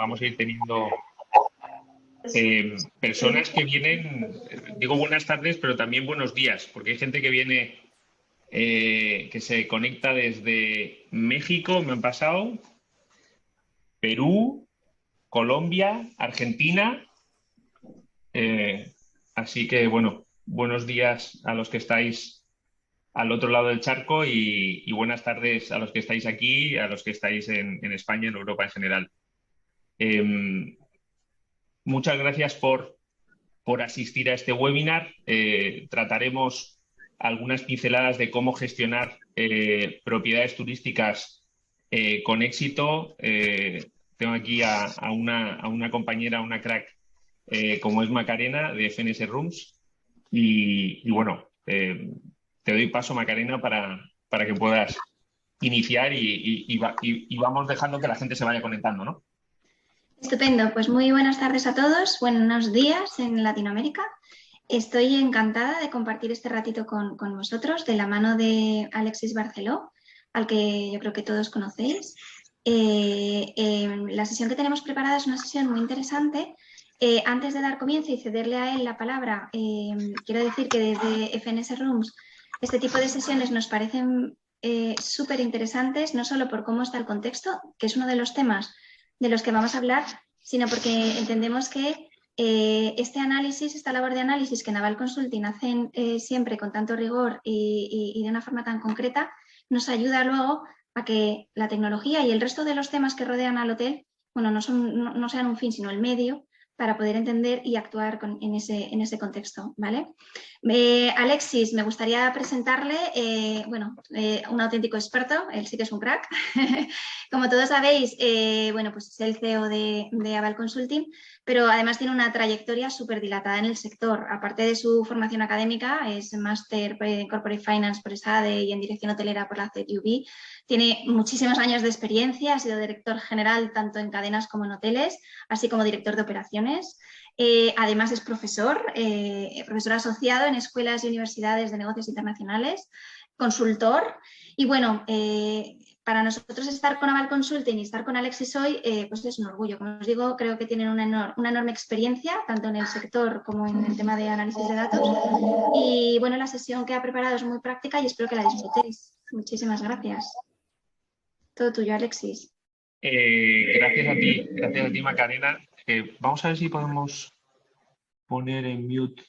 vamos a ir teniendo personas que vienen, digo buenas tardes, pero también buenos días, porque hay gente que viene, que se conecta desde México, me han pasado, Perú, Colombia, Argentina. Así que, bueno, buenos días a los que estáis al otro lado del charco y buenas tardes a los que estáis aquí, a los que estáis en España, en Europa en general. Muchas gracias por asistir a este webinar. Trataremos algunas pinceladas de cómo gestionar propiedades turísticas con éxito. Tengo aquí a una compañera, una crack, como es Macarena, de FNS Rooms. Y bueno, te doy paso, Macarena, para que puedas iniciar y vamos dejando que la gente se vaya conectando, ¿no? Estupendo, pues muy buenas tardes a todos, buenos días en Latinoamérica. Estoy encantada de compartir este ratito con vosotros de la mano de Alexis Barceló, al que yo creo que todos conocéis. La sesión que tenemos preparada es una sesión muy interesante. Antes de dar comienzo y cederle a él la palabra, quiero decir que desde FNS Rooms este tipo de sesiones nos parecen súper interesantes, no solo por cómo está el contexto, que es uno de los temas de los que vamos a hablar, sino porque entendemos que este análisis, esta labor de análisis que Naval Consulting hacen siempre con tanto rigor y de una forma tan concreta, nos ayuda luego a que la tecnología y el resto de los temas que rodean al hotel, bueno, no sean un fin, sino el medio para poder entender y actuar en ese contexto, ¿vale? Alexis, me gustaría presentarle, un auténtico experto, él sí que es un crack. Como todos sabéis, bueno, pues es el CEO de Aval Consulting, pero además tiene una trayectoria súper dilatada en el sector. Aparte de su formación académica, es máster en Corporate Finance por ESADE y en Dirección Hotelera por la ZUB. Tiene muchísimos años de experiencia, ha sido director general tanto en cadenas como en hoteles, así como director de operaciones. Además es profesor asociado en escuelas y universidades de negocios internacionales, consultor. Y bueno, para nosotros estar con Aval Consulting y estar con Alexis hoy, pues es un orgullo. Como os digo, creo que tienen una enorme experiencia, tanto en el sector como en el tema de análisis de datos. Y bueno, la sesión que ha preparado es muy práctica y espero que la disfrutéis. Muchísimas gracias. Todo tuyo, Alexis. Gracias a ti, Macarena. Vamos a ver si podemos poner en mute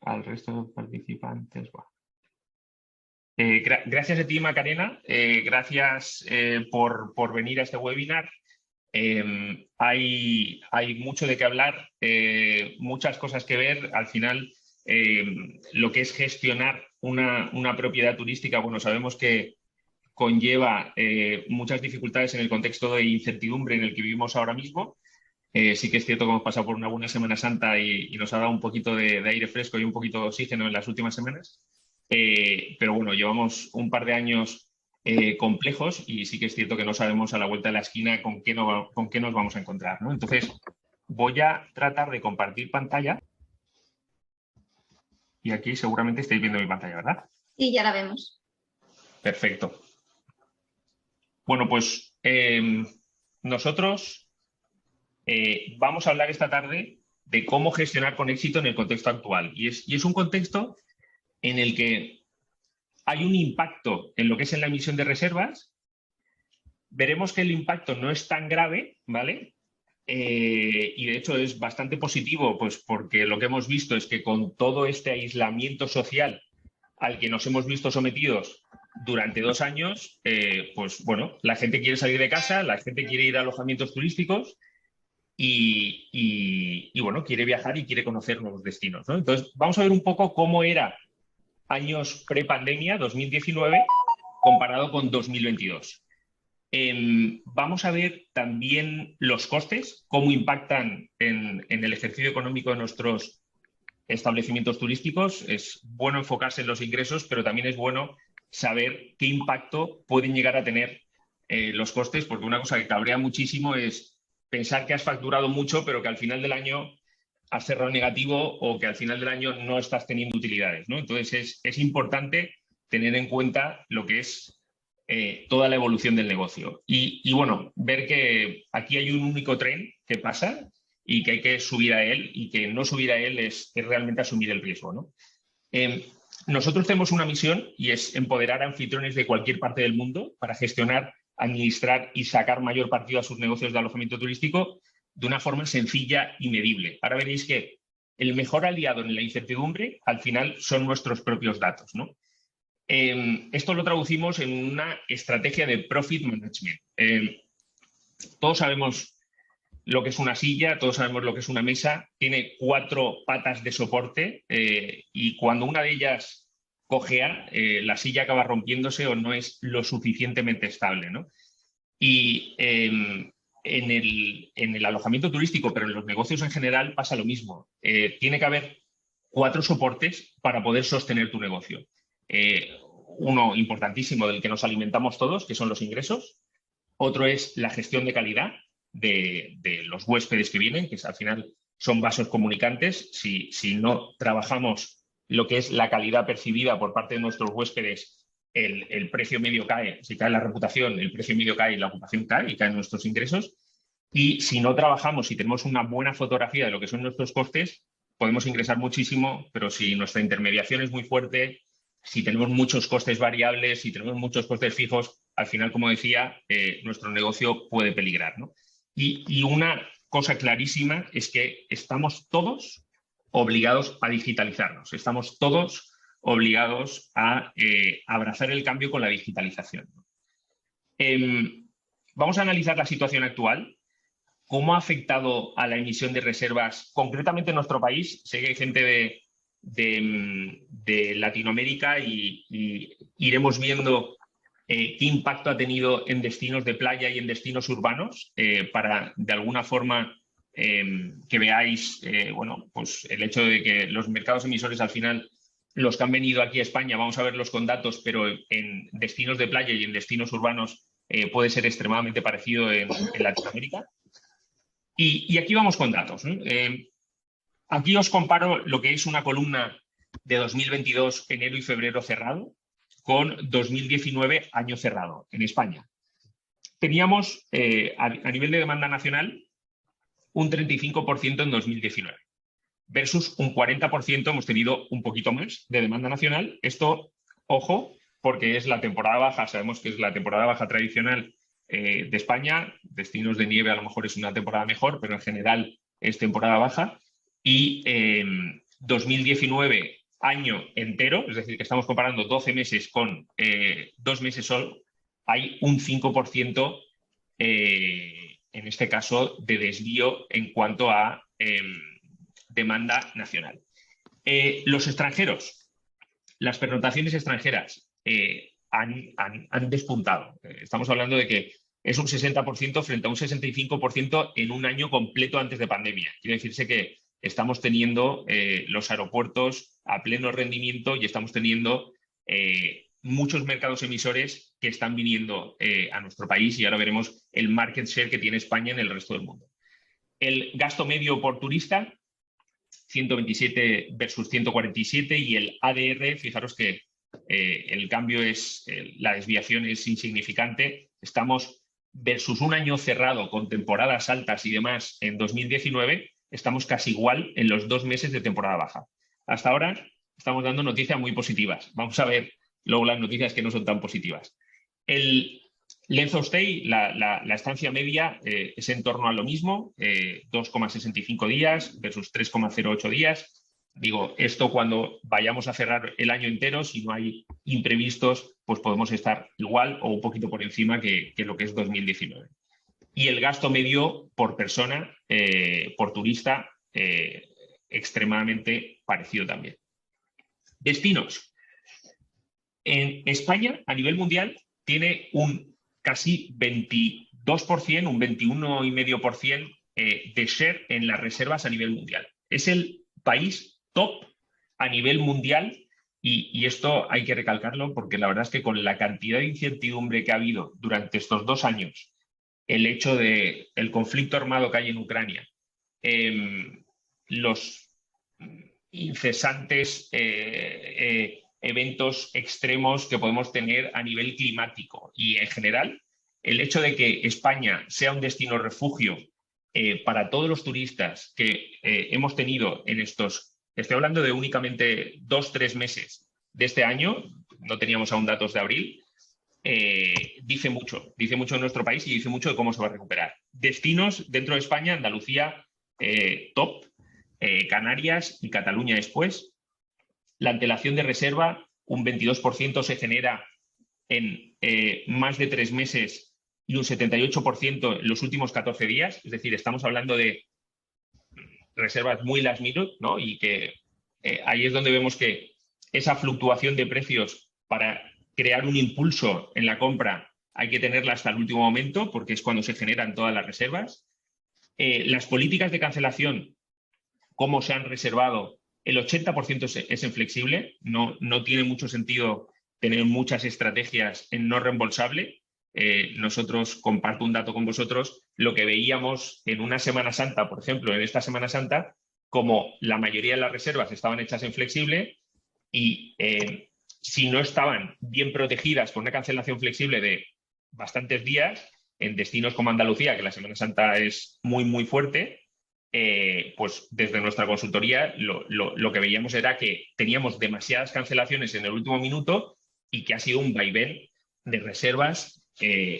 al resto de los participantes. Bueno. Gracias a ti, Macarena. Gracias por venir a este webinar. Hay mucho de qué hablar, muchas cosas que ver. Al final, lo que es gestionar una propiedad turística, bueno, sabemos que conlleva muchas dificultades en el contexto de incertidumbre en el que vivimos ahora mismo. Sí que es cierto que hemos pasado por una buena Semana Santa y nos ha dado un poquito de aire fresco y un poquito de oxígeno en las últimas semanas. Pero bueno, llevamos un par de años complejos y sí que es cierto que no sabemos a la vuelta de la esquina con qué nos vamos a encontrar, ¿no? Entonces, voy a tratar de compartir pantalla. Y aquí seguramente estáis viendo mi pantalla, ¿verdad? Sí, ya la vemos. Perfecto. Bueno, pues nosotros vamos a hablar esta tarde de cómo gestionar con éxito en el contexto actual. Y es un contexto en el que hay un impacto en lo que es en la emisión de reservas. Veremos que el impacto no es tan grave, ¿vale? Y de hecho es bastante positivo, pues porque lo que hemos visto es que con todo este aislamiento social al que nos hemos visto sometidos durante 2 años, pues bueno, la gente quiere salir de casa, la gente quiere ir a alojamientos turísticos y bueno, quiere viajar y quiere conocer nuevos destinos, ¿no? Entonces, vamos a ver un poco cómo era años prepandemia, 2019, comparado con 2022. Vamos a ver también los costes, cómo impactan en el ejercicio económico de nuestros establecimientos turísticos. Es bueno enfocarse en los ingresos, pero también es bueno saber qué impacto pueden llegar a tener los costes, porque una cosa que cabrea muchísimo es pensar que has facturado mucho, pero que al final del año has cerrado negativo o que al final del año no estás teniendo utilidades, ¿no? Entonces es importante tener en cuenta lo que es toda la evolución del negocio. Y bueno, ver que aquí hay un único tren que pasa y que hay que subir a él, y que no subir a él es realmente asumir el riesgo, ¿no? Nosotros tenemos una misión, y es empoderar a anfitriones de cualquier parte del mundo para gestionar, administrar y sacar mayor partido a sus negocios de alojamiento turístico de una forma sencilla y medible. Ahora veréis que el mejor aliado en la incertidumbre al final son nuestros propios datos, ¿no? Esto lo traducimos en una estrategia de profit management. Todos sabemos lo que es una silla, todos sabemos lo que es una mesa, tiene 4 patas de soporte, y cuando una de ellas cojea, la silla acaba rompiéndose o no es lo suficientemente estable, ¿no? Y en el alojamiento turístico, pero en los negocios en general, pasa lo mismo. Tiene que haber 4 soportes para poder sostener tu negocio. Uno importantísimo, del que nos alimentamos todos, que son los ingresos. Otro es la gestión de calidad de los huéspedes que vienen, que al final son vasos comunicantes. Si no trabajamos lo que es la calidad percibida por parte de nuestros huéspedes, el precio medio cae. Si cae la reputación, el precio medio cae y la ocupación cae y caen nuestros ingresos. Y si no trabajamos y tenemos una buena fotografía de lo que son nuestros costes, podemos ingresar muchísimo, pero si nuestra intermediación es muy fuerte, si tenemos muchos costes variables, si tenemos muchos costes fijos, al final, como decía, nuestro negocio puede peligrar, ¿no? Y una cosa clarísima es que estamos todos obligados a digitalizarnos, estamos todos obligados a abrazar el cambio con la digitalización. Vamos a analizar la situación actual. ¿Cómo ha afectado a la emisión de reservas, concretamente en nuestro país? Sé que hay gente de Latinoamérica y iremos viendo qué impacto ha tenido en destinos de playa y en destinos urbanos, para, de alguna forma, que veáis bueno, pues el hecho de que los mercados emisores, al final, los que han venido aquí a España, vamos a verlos con datos, pero en destinos de playa y en destinos urbanos puede ser extremadamente parecido en Latinoamérica. Y aquí vamos con datos, ¿no? Aquí os comparo lo que es una columna de 2022, enero y febrero cerrado, con 2019, año cerrado, en España. Teníamos, a nivel de demanda nacional, un 35% en 2019, versus un 40% hemos tenido un poquito más de demanda nacional. Esto, ojo, porque es la temporada baja, sabemos que es la temporada baja tradicional de España. Destinos de nieve a lo mejor es una temporada mejor, pero en general es temporada baja. Y 2019, año entero, es decir, que estamos comparando 12 meses con 2 meses solo, hay un 5%, en este caso, de desvío en cuanto a demanda nacional. Los extranjeros, las pernoctaciones extranjeras han despuntado. Estamos hablando de que es un 60% frente a un 65% en un año completo antes de pandemia. Quiere decirse que estamos teniendo los aeropuertos a pleno rendimiento y estamos teniendo muchos mercados emisores que están viniendo a nuestro país, y ahora veremos el market share que tiene España en el resto del mundo. El gasto medio por turista, 127 versus 147, y el ADR, fijaros que el cambio es, la desviación es insignificante. Estamos versus un año cerrado con temporadas altas y demás en 2019, estamos casi igual en los 2 meses de temporada baja. Hasta ahora estamos dando noticias muy positivas. Vamos a ver luego las noticias que no son tan positivas. El length of stay, la estancia media, es en torno a lo mismo, 2,65 días versus 3,08 días. Digo, esto cuando vayamos a cerrar el año entero, si no hay imprevistos, pues podemos estar igual o un poquito por encima que lo que es 2019. Y el gasto medio por persona, por turista, extremadamente parecido también. Destinos. En España, a nivel mundial, tiene un casi 22%, un 21,5% de share en las reservas a nivel mundial. Es el país top a nivel mundial, y esto hay que recalcarlo porque la verdad es que con la cantidad de incertidumbre que ha habido durante estos 2 años, el hecho del conflicto armado que hay en Ucrania, los incesantes eventos extremos que podemos tener a nivel climático. Y en general, el hecho de que España sea un destino refugio para todos los turistas que hemos tenido en estos, estoy hablando de únicamente 2-3 meses de este año, no teníamos aún datos de abril, dice mucho de nuestro país y dice mucho de cómo se va a recuperar. Destinos dentro de España, Andalucía top, Canarias y Cataluña después. La antelación de reserva, un 22% se genera en más de 3 meses y un 78% en los últimos 14 días. Es decir, estamos hablando de reservas muy last minute, ¿no? Y que ahí es donde vemos que esa fluctuación de precios para crear un impulso en la compra hay que tenerla hasta el último momento, porque es cuando se generan todas las reservas. Las políticas de cancelación, cómo se han reservado, el 80% es inflexible, no tiene mucho sentido tener muchas estrategias en no reembolsable. Nosotros, comparto un dato con vosotros, lo que veíamos en una Semana Santa, por ejemplo, en esta Semana Santa, como la mayoría de las reservas estaban hechas en flexible y si no estaban bien protegidas con una cancelación flexible de bastantes días, en destinos como Andalucía, que la Semana Santa es muy, muy fuerte, pues desde nuestra consultoría lo que veíamos era que teníamos demasiadas cancelaciones en el último minuto y que ha sido un vaivén de reservas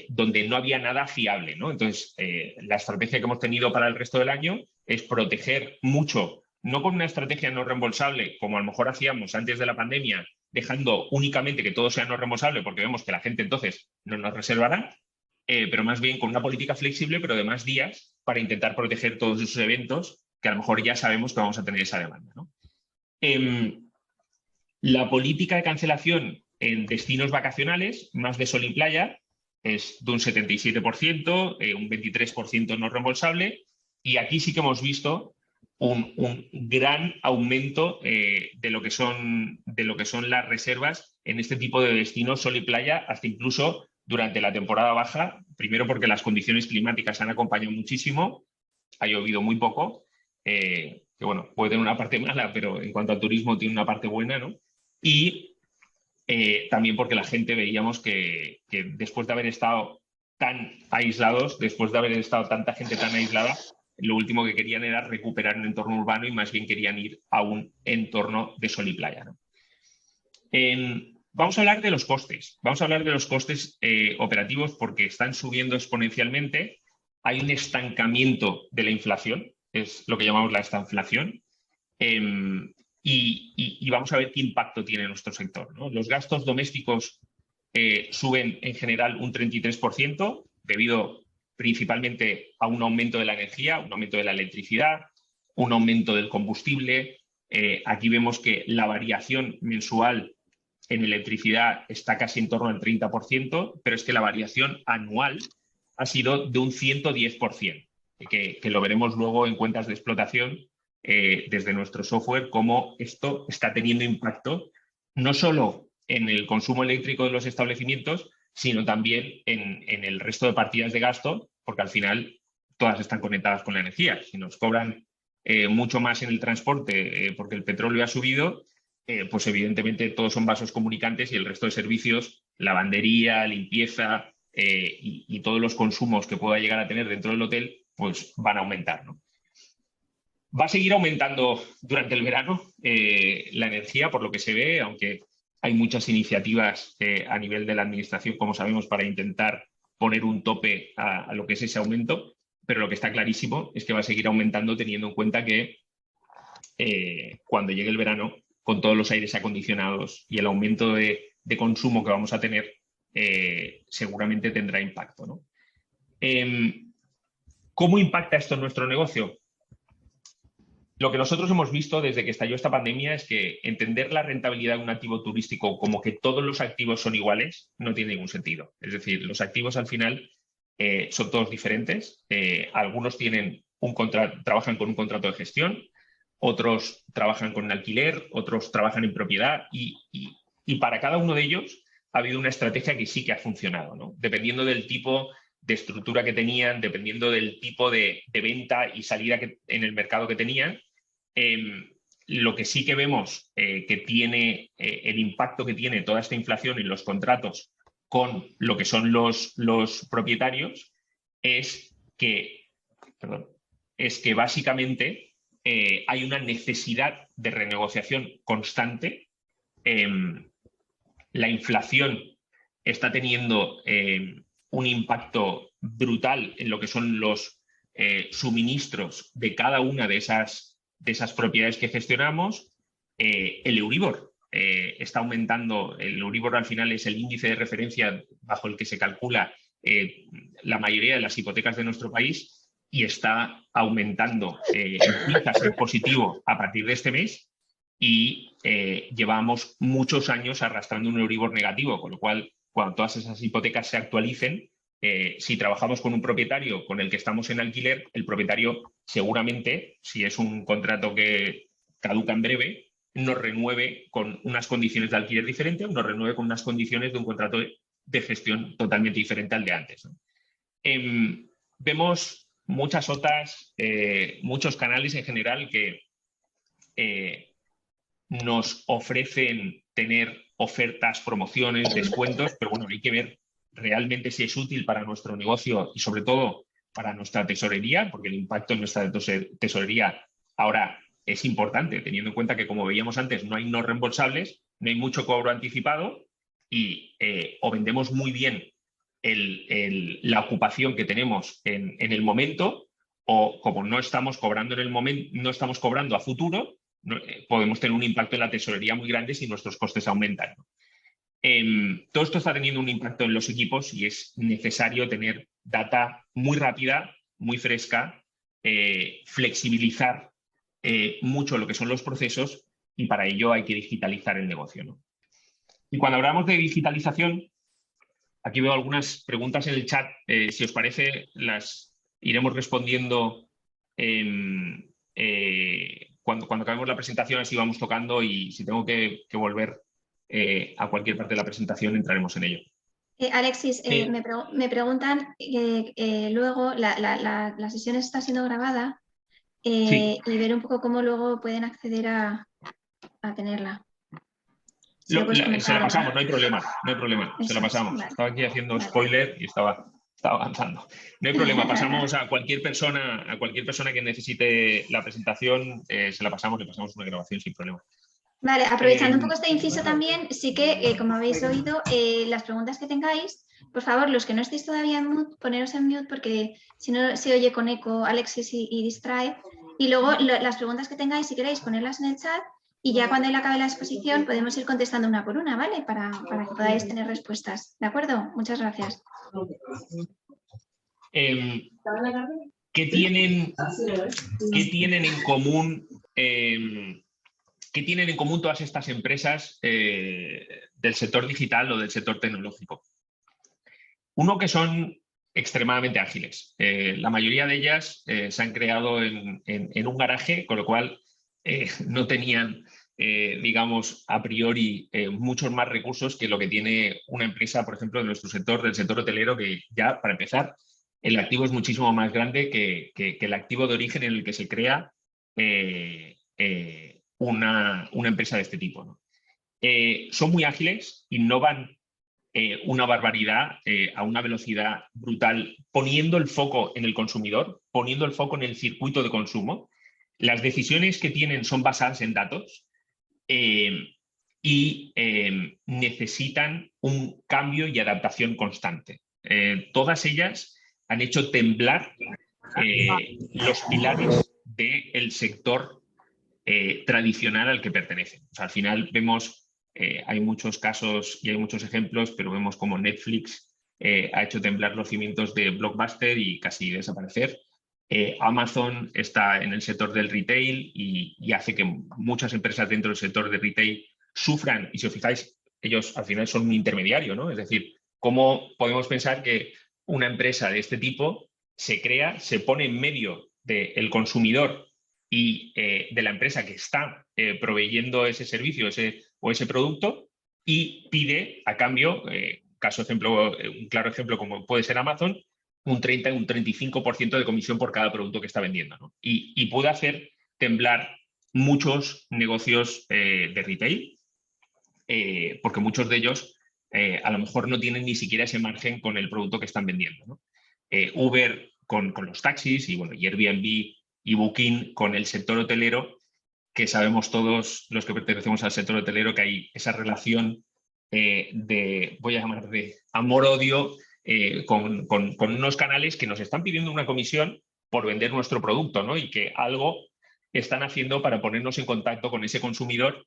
donde no había nada fiable, ¿no? Entonces, la estrategia que hemos tenido para el resto del año es proteger mucho, no con una estrategia no reembolsable, como a lo mejor hacíamos antes de la pandemia, dejando únicamente que todo sea no reembolsable, porque vemos que la gente entonces no nos reservará, pero más bien con una política flexible, pero de más días, para intentar proteger todos esos eventos que a lo mejor ya sabemos que vamos a tener esa demanda, ¿no? La política de cancelación en destinos vacacionales, más de sol y playa, es de un 77%, un 23% no reembolsable, y aquí sí que hemos visto un gran aumento de lo que son las reservas en este tipo de destinos sol y playa, hasta incluso durante la temporada baja, primero porque las condiciones climáticas han acompañado muchísimo, ha llovido muy poco, que bueno, puede tener una parte mala, pero en cuanto al turismo tiene una parte buena, ¿no? Y también porque la gente veíamos que después de haber estado tan aislados, después de haber estado tanta gente tan aislada, lo último que querían era recuperar un entorno urbano y más bien querían ir a un entorno de sol y playa, ¿no? Vamos a hablar de los costes. Vamos a hablar de los costes operativos porque están subiendo exponencialmente. Hay un estancamiento de la inflación, es lo que llamamos la estanflación. Y vamos a ver qué impacto tiene en nuestro sector, ¿no? Los gastos domésticos suben en general un 33% debido principalmente a un aumento de la energía, un aumento de la electricidad, un aumento del combustible. Aquí vemos que la variación mensual en electricidad está casi en torno al 30%, pero es que la variación anual ha sido de un 110%, que lo veremos luego en cuentas de explotación desde nuestro software, cómo esto está teniendo impacto no solo en el consumo eléctrico de los establecimientos, sino también en el resto de partidas de gasto, porque al final todas están conectadas con la energía. Si nos cobran mucho más en el transporte porque el petróleo ha subido, pues evidentemente todos son vasos comunicantes y el resto de servicios, lavandería, limpieza y todos los consumos que pueda llegar a tener dentro del hotel, pues van a aumentar, ¿no? Va a seguir aumentando durante el verano la energía, por lo que se ve, aunque hay muchas iniciativas a nivel de la administración, como sabemos, para intentar poner un tope a lo que es ese aumento, pero lo que está clarísimo es que va a seguir aumentando teniendo en cuenta que cuando llegue el verano, con todos los aires acondicionados y el aumento de consumo que vamos a tener, seguramente tendrá impacto, ¿no? ¿Cómo impacta esto en nuestro negocio? Lo que nosotros hemos visto desde que estalló esta pandemia es que entender la rentabilidad de un activo turístico como que todos los activos son iguales no tiene ningún sentido. Es decir, los activos al final son todos diferentes. Algunos trabajan con un contrato de gestión, otros trabajan con un alquiler, otros trabajan en propiedad y para cada uno de ellos ha habido una estrategia que sí que ha funcionado, ¿no? Dependiendo del tipo de estructura que tenían, dependiendo del tipo de venta y salida en el mercado que tenían, lo que sí que vemos que tiene el impacto que tiene toda esta inflación en los contratos con lo que son los propietarios es que, básicamente hay una necesidad de renegociación constante. La inflación está teniendo un impacto brutal en lo que son los suministros de cada una de esas propiedades que gestionamos. El Euribor está aumentando. El Euribor al final es el índice de referencia bajo el que se calcula la mayoría de las hipotecas de nuestro país y está aumentando. Empieza a ser positivo a partir de este mes y llevamos muchos años arrastrando un Euribor negativo, con lo cual, cuando todas esas hipotecas se actualicen, si trabajamos con un propietario con el que estamos en alquiler, el propietario seguramente, si es un contrato que caduca en breve, nos renueve con unas condiciones de alquiler diferentes o nos renueve con unas condiciones de un contrato de gestión totalmente diferente al de antes, ¿no? Vemos muchas otras, muchos canales en general que nos ofrecen tener ofertas, promociones, descuentos, pero bueno, hay que ver realmente si es útil para nuestro negocio y sobre todo para nuestra tesorería, porque el impacto en nuestra tesorería ahora es importante, teniendo en cuenta que, como veíamos antes, no hay no reembolsables, no hay mucho cobro anticipado y o vendemos muy bien la ocupación que tenemos en el momento, o como no estamos cobrando en el momento, no estamos cobrando a futuro, podemos tener un impacto en la tesorería muy grande si nuestros costes aumentan, ¿no? Todo esto está teniendo un impacto en los equipos y es necesario tener data muy rápida, muy fresca, flexibilizar mucho lo que son los procesos y para ello hay que digitalizar el negocio, ¿no? Y cuando hablamos de digitalización, aquí veo algunas preguntas en el chat. Si os parece, las iremos respondiendo cuando acabemos la presentación, así vamos tocando y si tengo que volver a cualquier parte de la presentación, entraremos en ello. Alexis, me preguntan luego, la sesión está siendo grabada Sí. y ver un poco cómo luego pueden acceder a tenerla. Se la pasamos, no hay problema, no hay problema, se la pasamos. Vale. Estaba aquí haciendo spoiler y estaba avanzando. No hay problema, pasamos a cualquier persona que necesite la presentación, se la pasamos, le pasamos una grabación sin problema. Vale, aprovechando un poco este inciso también, sí que, como habéis oído, las preguntas que tengáis, por favor, los que no estéis todavía en mute, poneros en mute porque si no se oye con eco Alexis y distrae. Y luego las preguntas que tengáis, si queréis, ponerlas en el chat y ya cuando él acabe la exposición podemos ir contestando una por una, ¿vale? Para que podáis tener respuestas. ¿De acuerdo? Muchas gracias. ¿Qué tienen en común? ¿Qué tienen en común todas estas empresas del sector digital o del sector tecnológico? Uno, que son extremadamente ágiles. La mayoría de ellas se han creado en un garaje, con lo cual no tenían, digamos, a priori muchos más recursos que lo que tiene una empresa, por ejemplo, de nuestro sector, del sector hotelero, que ya, para empezar, el activo es muchísimo más grande que el activo de origen en el que se crea una empresa de este tipo, ¿no? Son muy ágiles, innovan una barbaridad a una velocidad brutal, poniendo el foco en el consumidor, poniendo el foco en el circuito de consumo. Las decisiones que tienen son basadas en datos y necesitan un cambio y adaptación constante. Todas ellas han hecho temblar los pilares del sector tradicional al que pertenecen. O sea, al final vemos, hay muchos casos y hay muchos ejemplos, pero vemos como Netflix ha hecho temblar los cimientos de Blockbuster y casi desaparecer. Amazon está en el sector del retail y hace que muchas empresas dentro del sector de retail sufran, y si os fijáis, ellos al final son un intermediario, ¿no? Es decir, ¿cómo podemos pensar que una empresa de este tipo se crea, se pone en medio del consumidor y de la empresa que está proveyendo ese servicio o ese producto y pide a cambio, un claro ejemplo como puede ser Amazon, un 30 un 35% de comisión por cada producto que está vendiendo, ¿no? Y puede hacer temblar muchos negocios de retail, porque muchos de ellos a lo mejor no tienen ni siquiera ese margen con el producto que están vendiendo, ¿no? Uber con los taxis y, bueno, y Airbnb y Booking con el sector hotelero, que sabemos todos los que pertenecemos al sector hotelero que hay esa relación voy a llamar de amor-odio con unos canales que nos están pidiendo una comisión por vender nuestro producto, ¿no? Y que algo están haciendo para ponernos en contacto con ese consumidor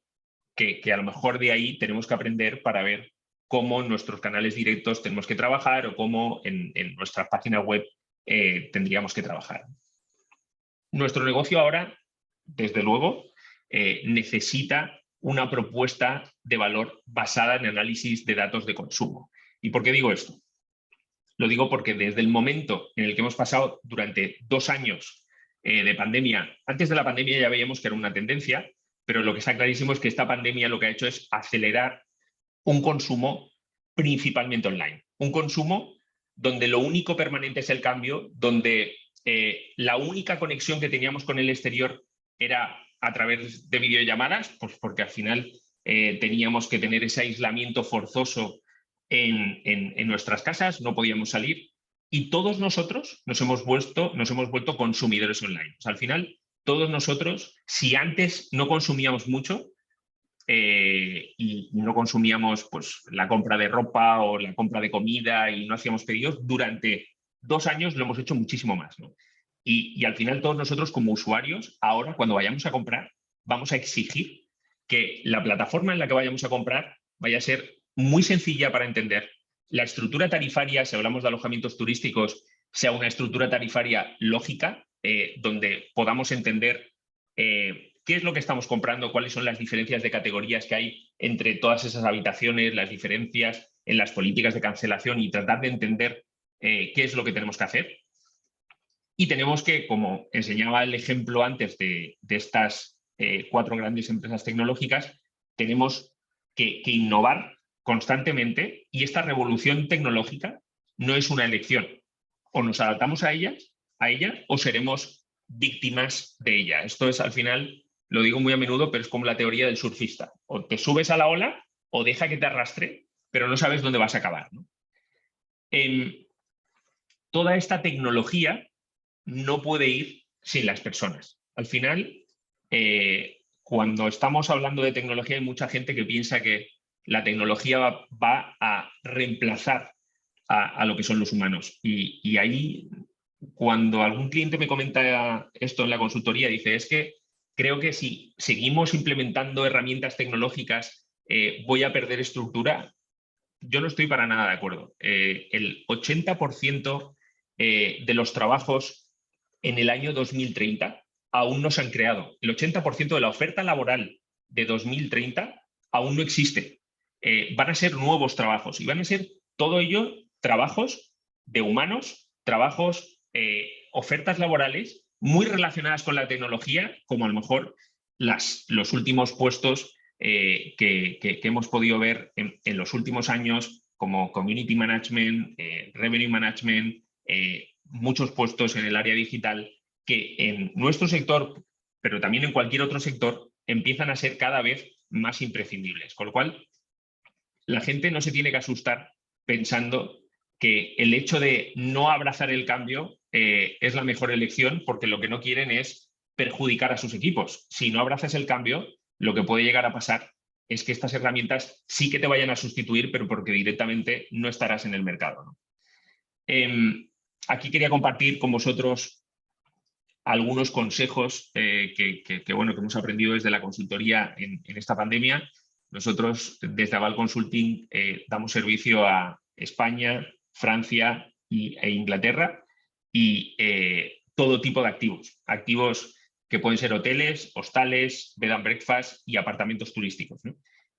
que a lo mejor de ahí tenemos que aprender para ver cómo en nuestros canales directos tenemos que trabajar o cómo en nuestra página web tendríamos que trabajar. Nuestro negocio ahora, desde luego, necesita una propuesta de valor basada en análisis de datos de consumo. ¿Y por qué digo esto? Lo digo porque desde el momento en el que hemos pasado durante 2 años de pandemia, antes de la pandemia ya veíamos que era una tendencia, pero lo que está clarísimo es que esta pandemia lo que ha hecho es acelerar un consumo principalmente online. Un consumo donde lo único permanente es el cambio, donde la única conexión que teníamos con el exterior era a través de videollamadas, pues porque al final teníamos que tener ese aislamiento forzoso en nuestras casas, no podíamos salir, y todos nosotros nos hemos vuelto consumidores online. O sea, al final, todos nosotros, si antes no consumíamos mucho, y no consumíamos pues, la compra de ropa o la compra de comida y no hacíamos pedidos, durante 2 años lo hemos hecho muchísimo más, ¿no? Y al final todos nosotros como usuarios, ahora cuando vayamos a comprar, vamos a exigir que la plataforma en la que vayamos a comprar vaya a ser muy sencilla para entender. La estructura tarifaria, si hablamos de alojamientos turísticos, sea una estructura tarifaria lógica, donde podamos entender qué es lo que estamos comprando, cuáles son las diferencias de categorías que hay entre todas esas habitaciones, las diferencias en las políticas de cancelación y tratar de entender qué es lo que tenemos que hacer. Y tenemos que, como enseñaba el ejemplo antes de estas 4 grandes empresas tecnológicas, tenemos que innovar constantemente, y esta revolución tecnológica no es una elección. O nos adaptamos a ella o seremos víctimas de ella. Esto es, al final, lo digo muy a menudo, pero es como la teoría del surfista. O te subes a la ola o deja que te arrastre, pero no sabes dónde vas a acabar, ¿no? Toda esta tecnología no puede ir sin las personas. Al final, cuando estamos hablando de tecnología, hay mucha gente que piensa que la tecnología va a reemplazar a lo que son los humanos. Y ahí, cuando algún cliente me comenta esto en la consultoría, dice, es que creo que si seguimos implementando herramientas tecnológicas, voy a perder estructura. Yo no estoy para nada de acuerdo. El 80% de los trabajos en el año 2030 aún no se han creado. El 80% de la oferta laboral de 2030 aún no existe. Van a ser nuevos trabajos y van a ser todo ello trabajos de humanos, trabajos, ofertas laborales muy relacionadas con la tecnología, como a lo mejor los últimos puestos que hemos podido ver en los últimos años, como Community Management, Revenue Management, muchos puestos en el área digital que en nuestro sector, pero también en cualquier otro sector, empiezan a ser cada vez más imprescindibles. Con lo cual, la gente no se tiene que asustar pensando que el hecho de no abrazar el cambio es la mejor elección, porque lo que no quieren es perjudicar a sus equipos. Si no abrazas el cambio, lo que puede llegar a pasar es que estas herramientas sí que te vayan a sustituir, pero porque directamente no estarás en el mercado, ¿no? Aquí quería compartir con vosotros algunos consejos bueno, que hemos aprendido desde la consultoría en esta pandemia. Nosotros desde Aval Consulting damos servicio a España, Francia e Inglaterra, y todo tipo de activos. Activos que pueden ser hoteles, hostales, bed and breakfast y apartamentos turísticos, ¿no?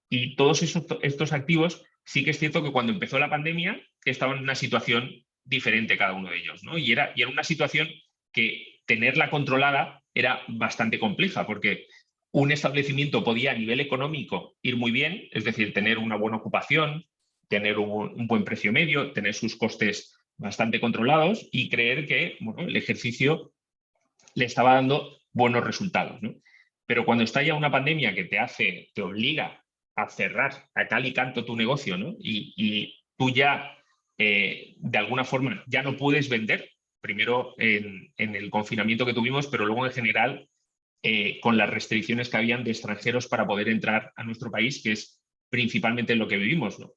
Y todos estos activos, sí que es cierto que cuando empezó la pandemia estaban en una situación diferente cada uno de ellos, ¿no? Y era una situación que tenerla controlada era bastante compleja, porque un establecimiento podía a nivel económico ir muy bien, es decir, tener una buena ocupación, tener un buen precio medio, tener sus costes bastante controlados y creer que, bueno, el ejercicio le estaba dando buenos resultados, ¿no? Pero cuando está ya una pandemia que te obliga a cerrar a cal y canto tu negocio, ¿no? Y tú ya, de alguna forma, ya no puedes vender, primero en el confinamiento que tuvimos, pero luego en general con las restricciones que habían de extranjeros para poder entrar a nuestro país, que es principalmente lo que vivimos, ¿no?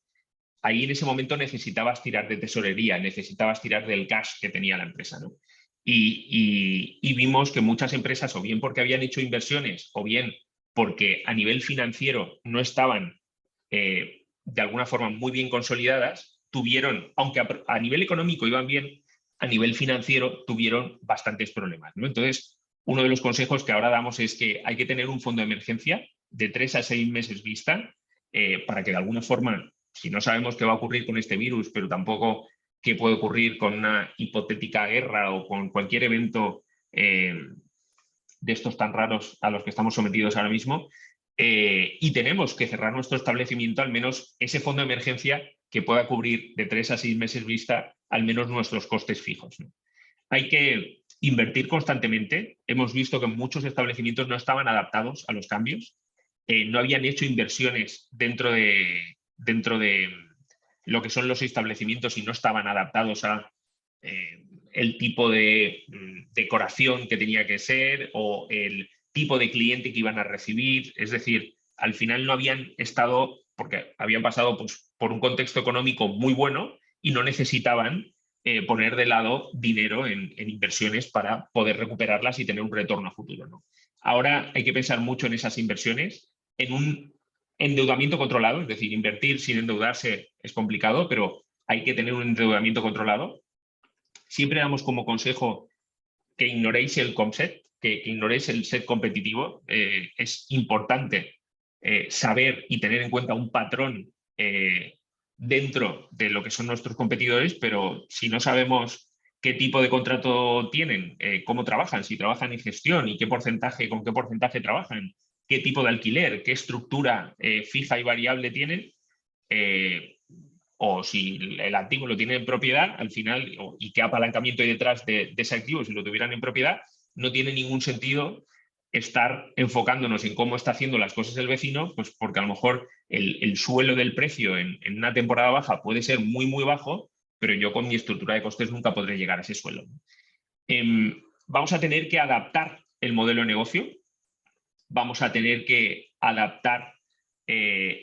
Ahí en ese momento necesitabas tirar de tesorería, necesitabas tirar del cash que tenía la empresa, ¿no? Y vimos que muchas empresas, o bien porque habían hecho inversiones, o bien porque a nivel financiero no estaban de alguna forma muy bien consolidadas, tuvieron, aunque a nivel económico iban bien, a nivel financiero tuvieron bastantes problemas, ¿no? Entonces, uno de los consejos que ahora damos es que hay que tener un fondo de emergencia de 3 a 6 meses vista para que de alguna forma, si no sabemos qué va a ocurrir con este virus, pero tampoco qué puede ocurrir con una hipotética guerra o con cualquier evento de estos tan raros a los que estamos sometidos ahora mismo, y tenemos que cerrar nuestro establecimiento, al menos ese fondo de emergencia que pueda cubrir de 3 a 6 meses vista al menos nuestros costes fijos, ¿no? Hay que invertir constantemente. Hemos visto que muchos establecimientos no estaban adaptados a los cambios, no habían hecho inversiones dentro de lo que son los establecimientos y no estaban adaptados a el tipo de decoración que tenía que ser o el tipo de cliente que iban a recibir. Es decir, al final no habían estado, porque habían pasado pues, por un contexto económico muy bueno y no necesitaban poner de lado dinero en inversiones para poder recuperarlas y tener un retorno a futuro, ¿no? Ahora hay que pensar mucho en esas inversiones, en un endeudamiento controlado, es decir, invertir sin endeudarse es complicado, pero hay que tener un endeudamiento controlado. Siempre damos como consejo que ignoréis el COMSET, que ignoréis el set competitivo. Es importante saber y tener en cuenta un patrón dentro de lo que son nuestros competidores, pero si no sabemos qué tipo de contrato tienen, cómo trabajan, si trabajan en gestión y qué porcentaje, con qué porcentaje trabajan, qué tipo de alquiler, qué estructura fija y variable tienen, o si el activo lo tienen en propiedad, al final, y qué apalancamiento hay detrás de ese activo si lo tuvieran en propiedad, no tiene ningún sentido estar enfocándonos en cómo está haciendo las cosas el vecino, pues porque a lo mejor el suelo del precio en una temporada baja puede ser muy, muy bajo, pero yo con mi estructura de costes nunca podré llegar a ese suelo. Vamos a tener que adaptar el modelo de negocio, vamos a tener que adaptar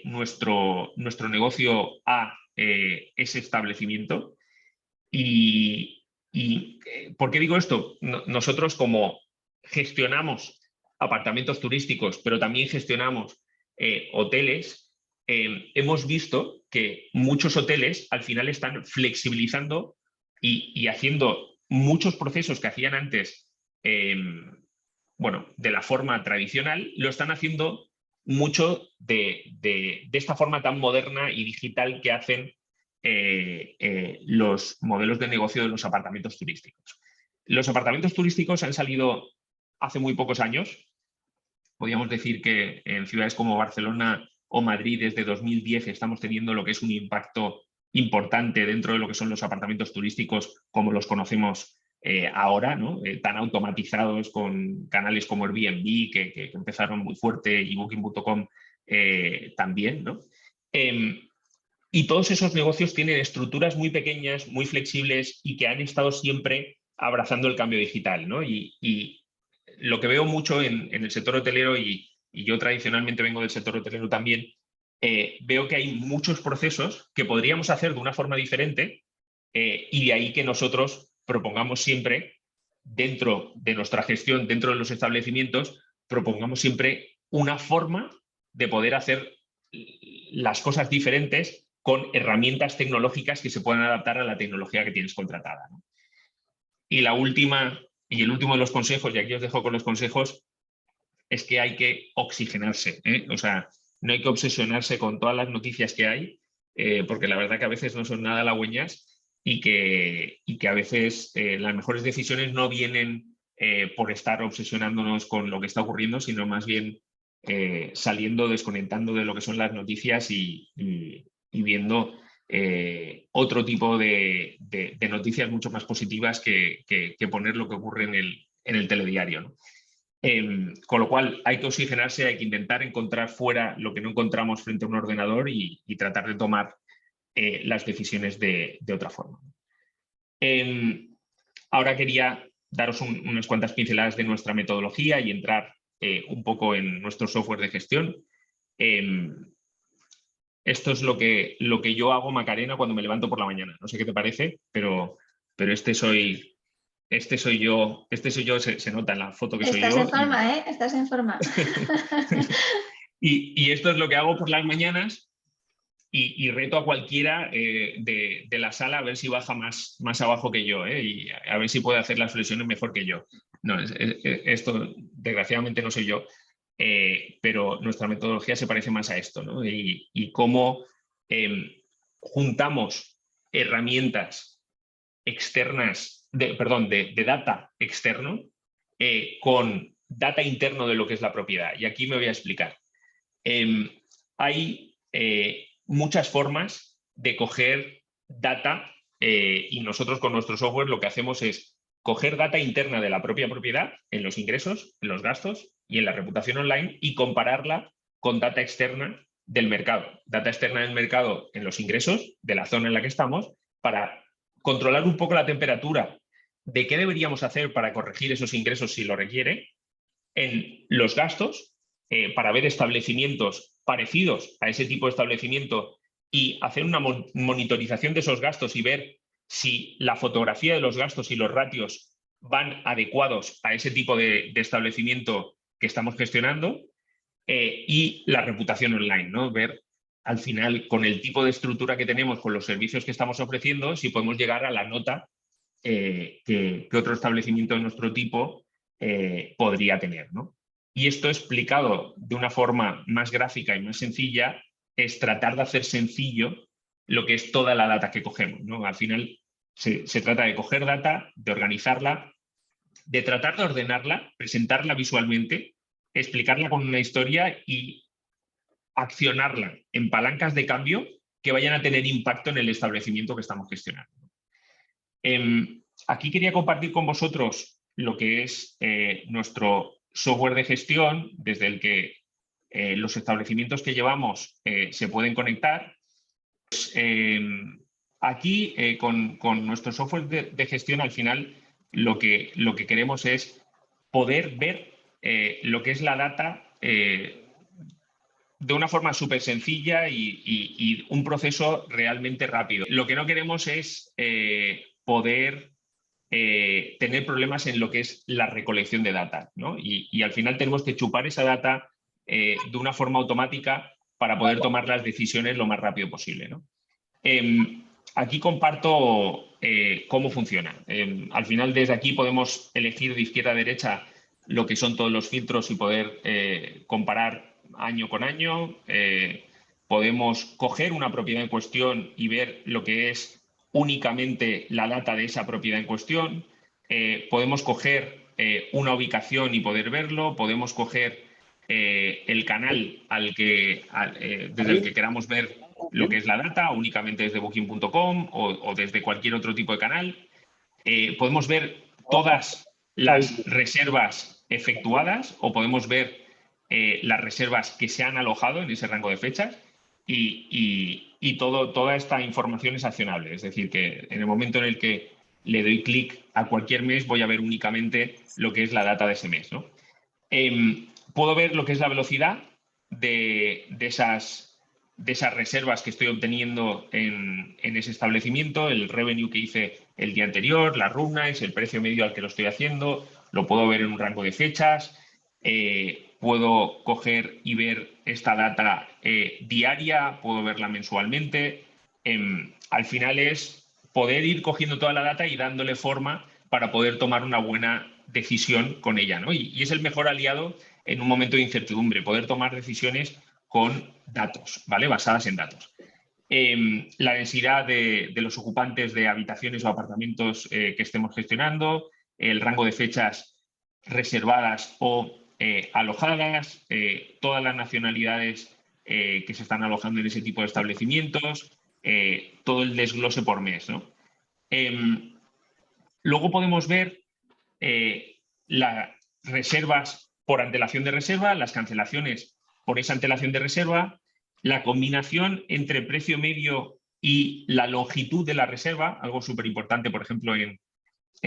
nuestro negocio a ese establecimiento. ¿Por qué digo esto? Nosotros como gestionamos apartamentos turísticos, pero también gestionamos hoteles, hemos visto que muchos hoteles al final están flexibilizando y haciendo muchos procesos que hacían antes bueno, de la forma tradicional, lo están haciendo mucho de esta forma tan moderna y digital que hacen los modelos de negocio de los apartamentos turísticos. Los apartamentos turísticos han salido hace muy pocos años. Podríamos decir que en ciudades como Barcelona o Madrid desde 2010 estamos teniendo lo que es un impacto importante dentro de lo que son los apartamentos turísticos como los conocemos ahora, ¿no? Tan automatizados con canales como Airbnb, que empezaron muy fuerte, y Booking.com también, ¿no? Y todos esos negocios tienen estructuras muy pequeñas, muy flexibles y que han estado siempre abrazando el cambio digital, ¿no? Y lo que veo mucho en el sector hotelero, y yo tradicionalmente vengo del sector hotelero también, veo que hay muchos procesos que podríamos hacer de una forma diferente y de ahí que nosotros propongamos siempre, dentro de nuestra gestión, dentro de los establecimientos, propongamos siempre una forma de poder hacer las cosas diferentes con herramientas tecnológicas que se puedan adaptar a la tecnología que tienes contratada, ¿no? Y la última, y el último de los consejos, y aquí os dejo con los consejos, es que hay que oxigenarse, ¿eh? O sea, no hay que obsesionarse con todas las noticias que hay, porque la verdad que a veces no son nada halagüeñas y que a veces las mejores decisiones no vienen por estar obsesionándonos con lo que está ocurriendo, sino más bien saliendo, desconectando de lo que son las noticias y viendo otro tipo de noticias mucho más positivas que poner lo que ocurre en el telediario, ¿no? Con lo cual hay que oxigenarse, hay que intentar encontrar fuera lo que no encontramos frente a un ordenador y tratar de tomar las decisiones de otra forma. Ahora quería daros unas cuantas pinceladas de nuestra metodología y entrar un poco en nuestro software de gestión. Esto es lo que yo hago, Macarena, cuando me levanto por la mañana. No sé qué te parece, pero este soy yo, se nota en la foto que soy Estás yo. en forma, ¿eh? Estás en forma. Y esto es lo que hago por las mañanas y reto a cualquiera de la sala a ver si baja más abajo que yo, y a ver si puede hacer las flexiones mejor que yo. No, esto desgraciadamente no soy yo, pero nuestra metodología se parece más a esto, ¿no? Y cómo juntamos herramientas externas, de data externo con data interno de lo que es la propiedad. Y aquí me voy a explicar. Hay muchas formas de coger data y nosotros con nuestro software lo que hacemos es coger data interna de la propia propiedad en los ingresos, en los gastos y en la reputación online y compararla con data externa del mercado. Data externa del mercado en los ingresos de la zona en la que estamos para controlar un poco la temperatura de qué deberíamos hacer para corregir esos ingresos si lo requiere, en los gastos, para ver establecimientos parecidos a ese tipo de establecimiento y hacer una monitorización de esos gastos y ver si la fotografía de los gastos y los ratios van adecuados a ese tipo de establecimiento que estamos gestionando, y la reputación online, ¿no? Ver al final, con el tipo de estructura que tenemos, con los servicios que estamos ofreciendo, si podemos llegar a la nota que otro establecimiento de nuestro tipo podría tener, ¿no? Y esto explicado de una forma más gráfica y más sencilla es tratar de hacer sencillo lo que es toda la data que cogemos, ¿no? Al final se trata de coger data, de organizarla, de tratar de ordenarla, presentarla visualmente, explicarla con una historia y accionarla en palancas de cambio que vayan a tener impacto en el establecimiento que estamos gestionando. Aquí quería compartir con vosotros lo que es nuestro software de gestión, desde el que los establecimientos que llevamos se pueden conectar. Pues, aquí, con nuestro software de gestión, al final lo que queremos es poder ver lo que es la data de una forma súper sencilla y un proceso realmente rápido. Lo que no queremos es poder tener problemas en lo que es la recolección de data, ¿no? Y al final tenemos que chupar esa data de una forma automática para poder tomar las decisiones lo más rápido posible, ¿no? Aquí comparto cómo funciona. Al final, desde aquí podemos elegir de izquierda a derecha lo que son todos los filtros y poder comparar año con año. Podemos coger una propiedad en cuestión y ver lo que es únicamente la data de esa propiedad en cuestión. Podemos coger una ubicación y poder verlo. Podemos coger el canal desde el que queramos ver lo que es la data, únicamente desde Booking.com o desde cualquier otro tipo de canal. Podemos ver todas las reservas efectuadas o podemos ver las reservas que se han alojado en ese rango de fechas y toda esta información es accionable. Es decir, que en el momento en el que le doy clic a cualquier mes voy a ver únicamente lo que es la data de ese mes, ¿no? Puedo ver lo que es la velocidad de esas reservas que estoy obteniendo en ese establecimiento, el revenue que hice el día anterior, las room nights, el precio medio al que lo estoy haciendo, lo puedo ver en un rango de fechas, puedo coger y ver esta data diaria, puedo verla mensualmente. Al final es poder ir cogiendo toda la data y dándole forma para poder tomar una buena decisión con ella, ¿no? Y es el mejor aliado en un momento de incertidumbre, poder tomar decisiones con datos, ¿vale? Basadas en datos. La densidad de los ocupantes de habitaciones o apartamentos que estemos gestionando, el rango de fechas reservadas o alojadas, todas las nacionalidades que se están alojando en ese tipo de establecimientos, todo el desglose por mes, ¿no? Luego podemos ver las reservas por antelación de reserva, las cancelaciones por esa antelación de reserva, la combinación entre precio medio y la longitud de la reserva, algo súper importante, por ejemplo, en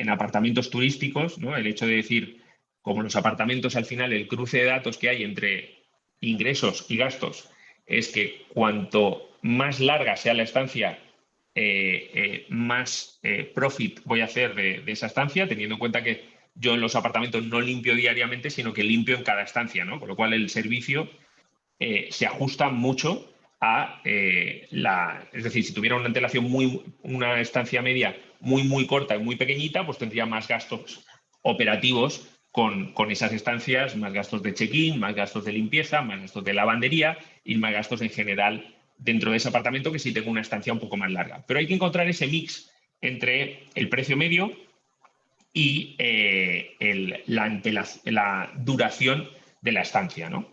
apartamentos turísticos, ¿no? El hecho de decir, como los apartamentos al final, el cruce de datos que hay entre ingresos y gastos es que cuanto más larga sea la estancia, más profit voy a hacer de esa estancia, teniendo en cuenta que yo en los apartamentos no limpio diariamente, sino que limpio en cada estancia, ¿no? Con lo cual el servicio se ajusta mucho a es decir, si tuviera una antelación una estancia media muy corta y muy pequeñita, pues tendría más gastos operativos con esas estancias, más gastos de check-in, más gastos de limpieza, más gastos de lavandería y más gastos en general dentro de ese apartamento que si tengo una estancia un poco más larga. Pero hay que encontrar ese mix entre el precio medio y la duración de la estancia, ¿no?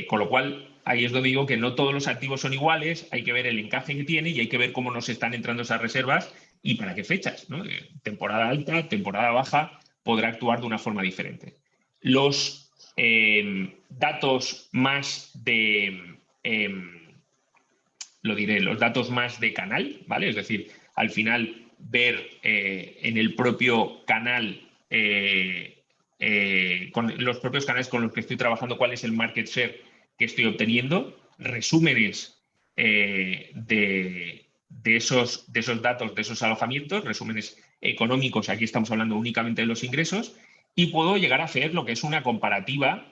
Con lo cual, ahí es donde digo que no todos los activos son iguales, hay que ver el encaje que tiene y hay que ver cómo nos están entrando esas reservas y para qué fechas, ¿no? Temporada alta, temporada baja, podrá actuar de una forma diferente. Los datos más de, los datos más de canal, ¿vale? Es decir, al final ver en el propio canal, con los propios canales con los que estoy trabajando, cuál es el market share que estoy obteniendo, resúmenes de esos datos, de esos alojamientos, resúmenes económicos, aquí estamos hablando únicamente de los ingresos, y puedo llegar a hacer lo que es una comparativa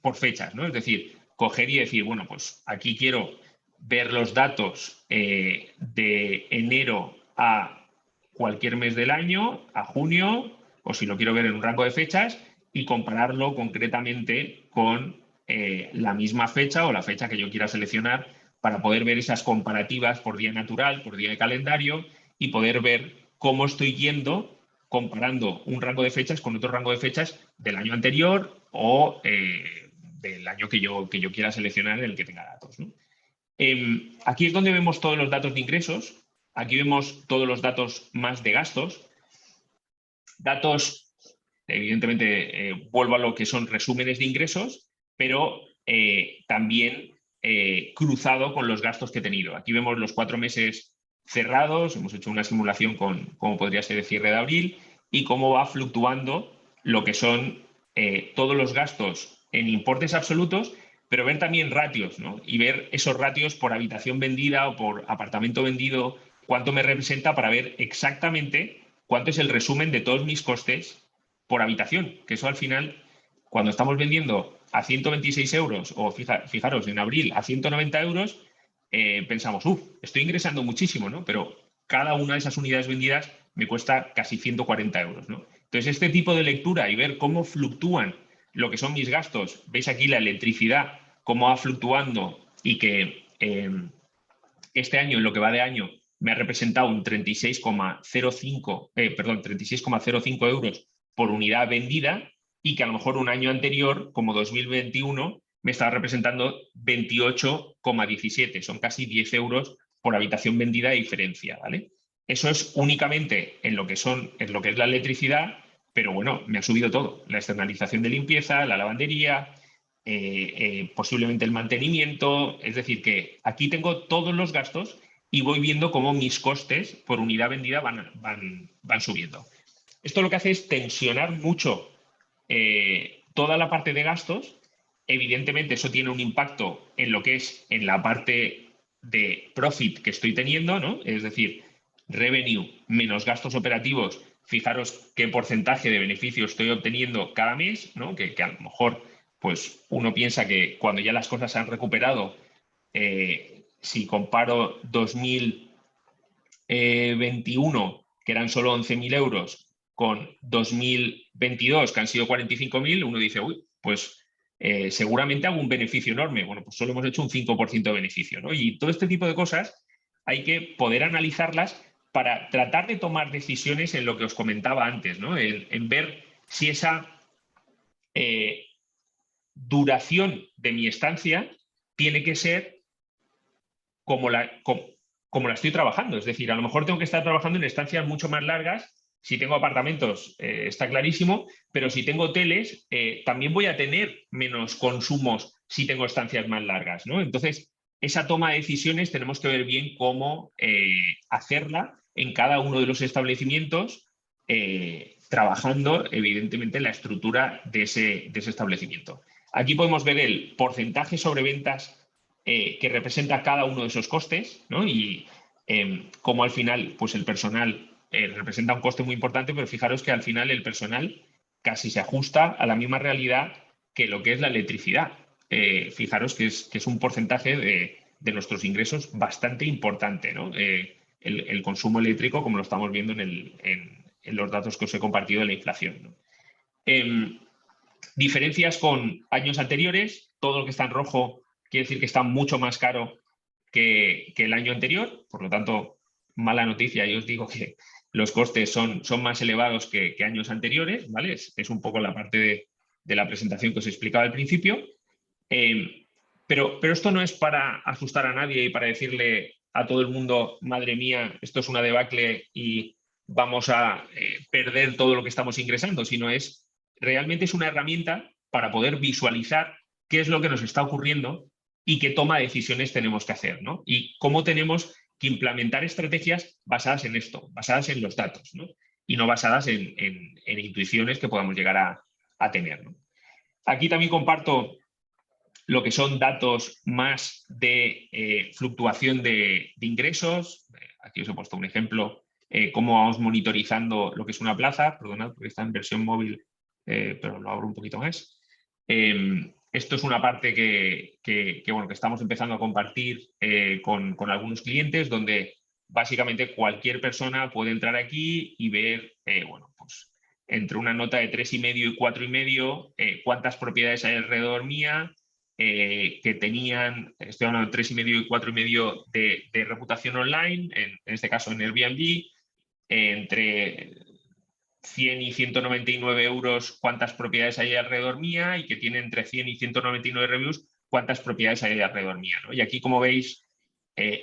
por fechas, ¿no? Es decir, coger y decir, bueno, pues aquí quiero ver los datos de enero a cualquier mes del año, a junio, o si lo quiero ver en un rango de fechas, y compararlo concretamente con la misma fecha o la fecha que yo quiera seleccionar para poder ver esas comparativas por día natural, por día de calendario y poder ver cómo estoy yendo comparando un rango de fechas con otro rango de fechas del año anterior o del año que yo quiera seleccionar en el que tenga datos, ¿no? Aquí es donde vemos todos los datos de ingresos, aquí vemos todos los datos más de gastos. Datos, evidentemente, vuelvo a lo que son resúmenes de ingresos, pero también cruzado con los gastos que he tenido. Aquí vemos los 4 meses cerrados, hemos hecho una simulación con cómo podría ser el cierre de abril y cómo va fluctuando lo que son todos los gastos en importes absolutos, pero ver también ratios, ¿no? Y ver esos ratios por habitación vendida o por apartamento vendido, cuánto me representa para ver exactamente cuánto es el resumen de todos mis costes por habitación, que eso al final, cuando estamos vendiendo a 126 euros o fijaros en abril a 190 euros, pensamos, estoy ingresando muchísimo, ¿no? Pero cada una de esas unidades vendidas me cuesta casi 140 euros, ¿no? Entonces, este tipo de lectura y ver cómo fluctúan lo que son mis gastos, veis aquí la electricidad, cómo va fluctuando y que este año, en lo que va de año, me ha representado un 36,05 euros por unidad vendida y que a lo mejor un año anterior, como 2021, me estaba representando 28,17. Son casi 10 euros por habitación vendida de diferencia, ¿vale? Eso es únicamente en lo que es la electricidad, pero bueno, me ha subido todo. La externalización de limpieza, la lavandería, posiblemente el mantenimiento. Es decir, que aquí tengo todos los gastos y voy viendo cómo mis costes por unidad vendida van subiendo. Esto lo que hace es tensionar mucho toda la parte de gastos. Evidentemente, eso tiene un impacto en lo que es en la parte de profit que estoy teniendo, ¿no? Es decir, revenue menos gastos operativos. Fijaros qué porcentaje de beneficio estoy obteniendo cada mes, ¿no? Que a lo mejor pues uno piensa que cuando ya las cosas se han recuperado, si comparo 2021, que eran solo 11.000 euros, con 2022, que han sido 45.000, uno dice, pues seguramente hago un beneficio enorme. Bueno, pues solo hemos hecho un 5% de beneficio, ¿no? Y todo este tipo de cosas hay que poder analizarlas para tratar de tomar decisiones en lo que os comentaba antes, ¿no? En ver si esa duración de mi estancia tiene que ser como la estoy trabajando. Es decir, a lo mejor tengo que estar trabajando en estancias mucho más largas Si tengo apartamentos, está clarísimo, pero si tengo hoteles, también voy a tener menos consumos si tengo estancias más largas, ¿no? Entonces, esa toma de decisiones tenemos que ver bien cómo hacerla en cada uno de los establecimientos, trabajando, evidentemente, la estructura de ese establecimiento. Aquí podemos ver el porcentaje sobre ventas que representa cada uno de esos costes, ¿no? Y cómo al final, pues el personal representa un coste muy importante, pero fijaros que al final el personal casi se ajusta a la misma realidad que lo que es la electricidad. Fijaros que es un porcentaje de nuestros ingresos bastante importante, ¿no? El consumo eléctrico, como lo estamos viendo en los datos que os he compartido de la inflación, ¿no? Diferencias con años anteriores, todo lo que está en rojo quiere decir que está mucho más caro que el año anterior, por lo tanto, mala noticia, yo os digo que los costes son más elevados que años anteriores, ¿vale? Es un poco la parte de la presentación que os explicaba al principio. Pero esto no es para asustar a nadie y para decirle a todo el mundo, madre mía, esto es una debacle y vamos a perder todo lo que estamos ingresando, sino realmente es una herramienta para poder visualizar qué es lo que nos está ocurriendo y qué toma de decisiones tenemos que hacer, ¿no? Y cómo tenemos que implementar estrategias basadas en esto, basadas en los datos, ¿no? Y no basadas en intuiciones que podamos llegar a tener, ¿no? Aquí también comparto lo que son datos más de fluctuación de ingresos. Aquí os he puesto un ejemplo, cómo vamos monitorizando lo que es una plaza. Perdonad, porque está en versión móvil, pero lo abro un poquito más. Esto es una parte que estamos empezando a compartir con algunos clientes, donde básicamente cualquier persona puede entrar aquí y ver, pues entre una nota de 3,5 y 4,5, cuántas propiedades hay alrededor mía, que tenían, estoy hablando de 3,5 y 4,5 de reputación online, en este caso en Airbnb, entre 100 y 199 euros cuántas propiedades hay alrededor mía, y que tiene entre 100 y 199 reviews cuántas propiedades hay alrededor mía, ¿no? Y aquí, como veis,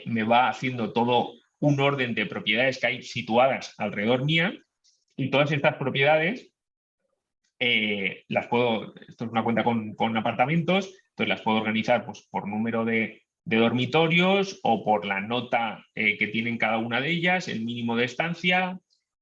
me va haciendo todo un orden de propiedades que hay situadas alrededor mía, y todas estas propiedades las puedo, esto es una cuenta con apartamentos, entonces las puedo organizar pues, por número de dormitorios o por la nota que tienen cada una de ellas, el mínimo de estancia,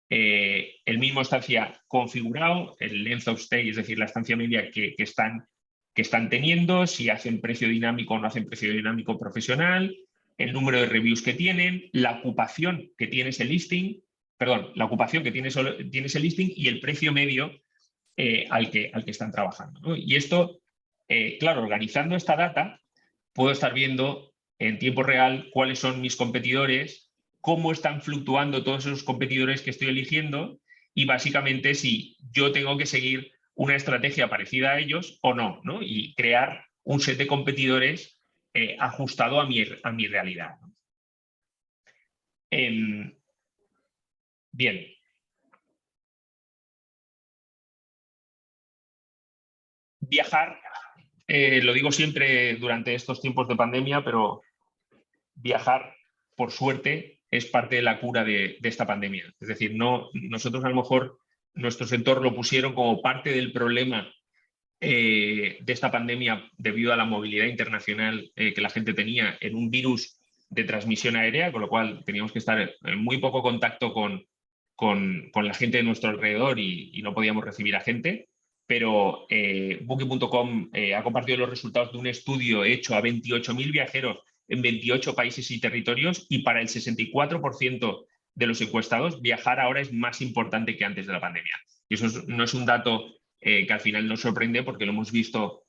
el mínimo de estancia configurado, el length of stay, es decir, la estancia media que están teniendo, si hacen precio dinámico o no hacen precio dinámico profesional, el número de reviews que tienen, la ocupación que tiene ese listing, perdón, la ocupación que tiene ese listing y el precio medio al que están trabajando, ¿no? Y esto, claro, organizando esta data, puedo estar viendo en tiempo real cuáles son mis competidores, cómo están fluctuando todos esos competidores que estoy eligiendo, y básicamente si yo tengo que seguir una estrategia parecida a ellos o no, ¿no? Y crear un set de competidores ajustado a mi realidad, ¿no? Bien. Viajar, lo digo siempre durante estos tiempos de pandemia, pero viajar, por suerte, es parte de la cura de esta pandemia. Es decir, nosotros a lo mejor nuestro sector lo pusieron como parte del problema de esta pandemia debido a la movilidad internacional que la gente tenía en un virus de transmisión aérea, con lo cual teníamos que estar en muy poco contacto con la gente de nuestro alrededor y no podíamos recibir a gente. Pero Booking.com ha compartido los resultados de un estudio hecho a 28.000 viajeros en 28 países y territorios, y para el 64% de los encuestados, viajar ahora es más importante que antes de la pandemia. Y eso no es un dato que al final nos sorprende, porque lo hemos visto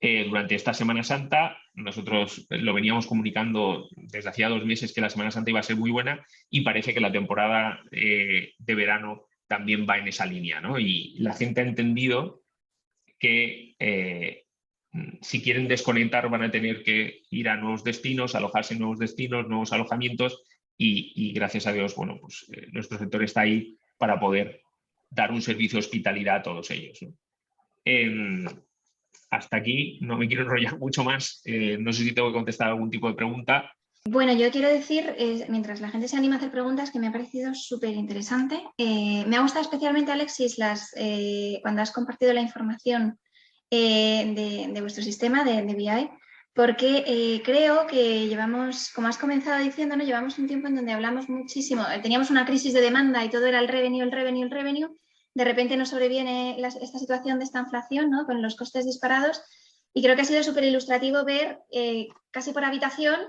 durante esta Semana Santa. Nosotros lo veníamos comunicando desde hacía 2 meses que la Semana Santa iba a ser muy buena, y parece que la temporada de verano también va en esa línea, ¿no? Y la gente ha entendido que si quieren desconectar van a tener que ir a nuevos destinos, alojarse en nuevos destinos, nuevos alojamientos, y gracias a Dios, bueno, pues nuestro sector está ahí para poder dar un servicio de hospitalidad a todos ellos, ¿no? Hasta aquí, no me quiero enrollar mucho más. No sé si tengo que contestar algún tipo de pregunta Bueno, yo quiero decir, mientras la gente se anima a hacer preguntas, que me ha parecido súper interesante. Me ha gustado especialmente, Alexis, cuando has compartido la información de vuestro sistema de BI, porque creo que llevamos, como has comenzado diciendo, ¿no? Llevamos un tiempo en donde hablamos muchísimo, teníamos una crisis de demanda y todo era el revenue, el revenue, el revenue. De repente nos sobreviene esta situación de esta inflación, ¿no? Con los costes disparados, y creo que ha sido súper ilustrativo ver casi por habitación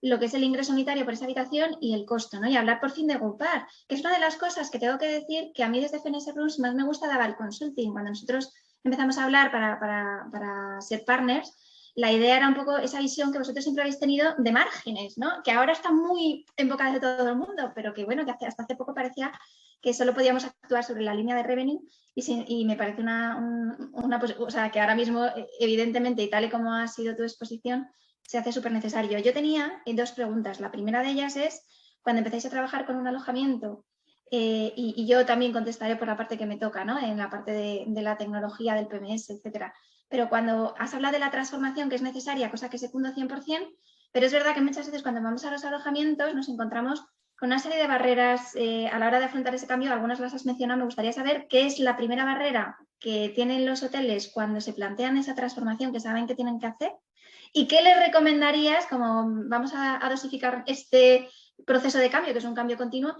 lo que es el ingreso unitario por esa habitación y el costo, ¿no? Y hablar por fin de agrupar, que es una de las cosas que tengo que decir que a mí desde FNS Rooms más me gusta dar el consulting. Cuando nosotros empezamos a hablar para ser partners, la idea era un poco esa visión que vosotros siempre habéis tenido de márgenes, ¿no? Que ahora está muy en boca de todo el mundo, pero que bueno, que hasta hace poco parecía que solo podíamos actuar sobre la línea de revenue y me parece o sea, que ahora mismo, evidentemente, y tal y como ha sido tu exposición, se hace súper necesario. Yo tenía dos preguntas. La primera de ellas es, cuando empecéis a trabajar con un alojamiento, y yo también contestaré por la parte que me toca, ¿no? En la parte de la tecnología, del PMS, etcétera. Pero cuando has hablado de la transformación que es necesaria, cosa que secundo 100%, pero es verdad que muchas veces cuando vamos a los alojamientos nos encontramos con una serie de barreras a la hora de afrontar ese cambio. Algunas las has mencionado. Me gustaría saber qué es la primera barrera que tienen los hoteles cuando se plantean esa transformación que saben que tienen que hacer. ¿Y qué les recomendarías, como vamos a dosificar este proceso de cambio, que es un cambio continuo,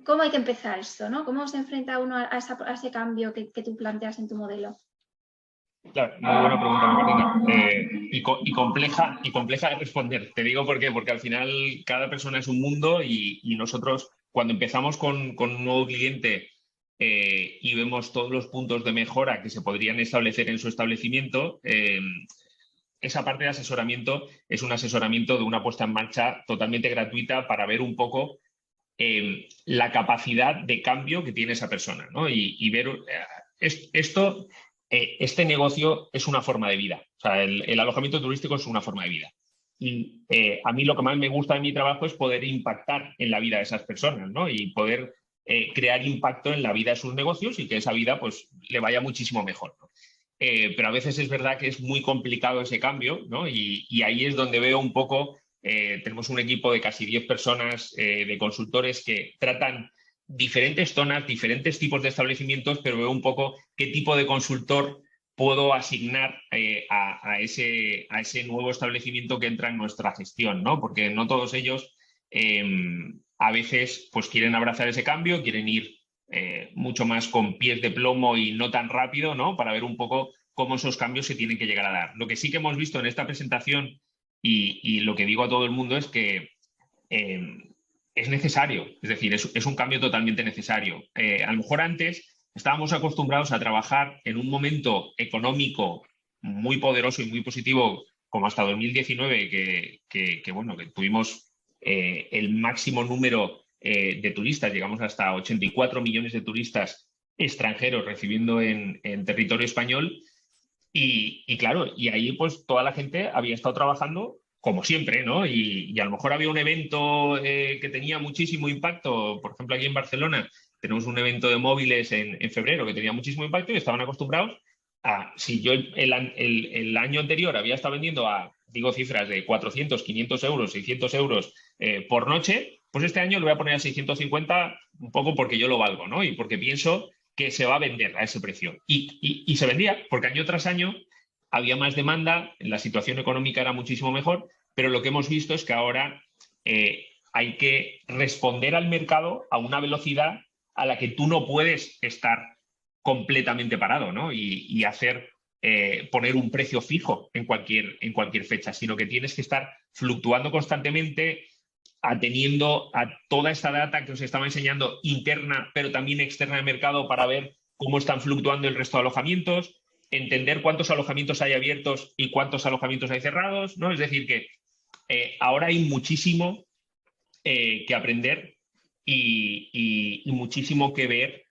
cómo hay que empezar esto, ¿no? ¿Cómo se enfrenta uno a ese cambio que tú planteas en tu modelo? Claro, muy buena pregunta, Martina. Y compleja de responder. Te digo por qué, porque al final cada persona es un mundo y nosotros cuando empezamos con un nuevo cliente y vemos todos los puntos de mejora que se podrían establecer en su establecimiento, esa parte de asesoramiento es un asesoramiento de una puesta en marcha totalmente gratuita para ver un poco la capacidad de cambio que tiene esa persona, ¿no? Y ver esto, este negocio es una forma de vida. O sea, el alojamiento turístico es una forma de vida. Y a mí lo que más me gusta de mi trabajo es poder impactar en la vida de esas personas, ¿no? Y poder crear impacto en la vida de sus negocios y que esa vida pues le vaya muchísimo mejor, ¿no? Pero a veces es verdad que es muy complicado ese cambio, ¿no? Y ahí es donde veo un poco, tenemos un equipo de casi 10 personas de consultores que tratan diferentes zonas, diferentes tipos de establecimientos, pero veo un poco qué tipo de consultor puedo asignar a ese nuevo establecimiento que entra en nuestra gestión, ¿no? Porque no todos ellos a veces pues quieren abrazar ese cambio, quieren ir mucho más con pies de plomo y no tan rápido, ¿no? Para ver un poco cómo esos cambios se tienen que llegar a dar. Lo que sí que hemos visto en esta presentación y lo que digo a todo el mundo es que es necesario, es decir, es un cambio totalmente necesario. A lo mejor antes estábamos acostumbrados a trabajar en un momento económico muy poderoso y muy positivo, como hasta 2019, bueno, que tuvimos el máximo número de turistas, llegamos hasta 84 millones de turistas extranjeros recibiendo en territorio español. Y claro, y ahí pues toda la gente había estado trabajando como siempre, ¿no? Y a lo mejor había un evento que tenía muchísimo impacto, por ejemplo, aquí en Barcelona tenemos un evento de móviles en febrero que tenía muchísimo impacto y estaban acostumbrados a, si yo el año anterior había estado vendiendo digo cifras de 400, 500 euros, 600 euros por noche, pues este año lo voy a poner a 650 un poco porque yo lo valgo, ¿no? Y porque pienso que se va a vender a ese precio. Y se vendía, porque año tras año había más demanda, la situación económica era muchísimo mejor, pero lo que hemos visto es que ahora hay que responder al mercado a una velocidad a la que tú no puedes estar completamente parado, ¿no? Y hacer, poner un precio fijo en cualquier fecha, sino que tienes que estar fluctuando constantemente, atendiendo a toda esta data que os estaba enseñando interna, pero también externa del mercado para ver cómo están fluctuando el resto de alojamientos, entender cuántos alojamientos hay abiertos y cuántos alojamientos hay cerrados, ¿no? Es decir, que ahora hay muchísimo que aprender y muchísimo que ver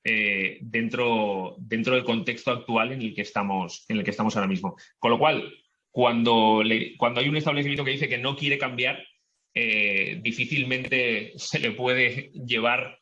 dentro del contexto actual en el que estamos ahora mismo. Con lo cual, cuando hay un establecimiento que dice que no quiere cambiar, difícilmente se le puede llevar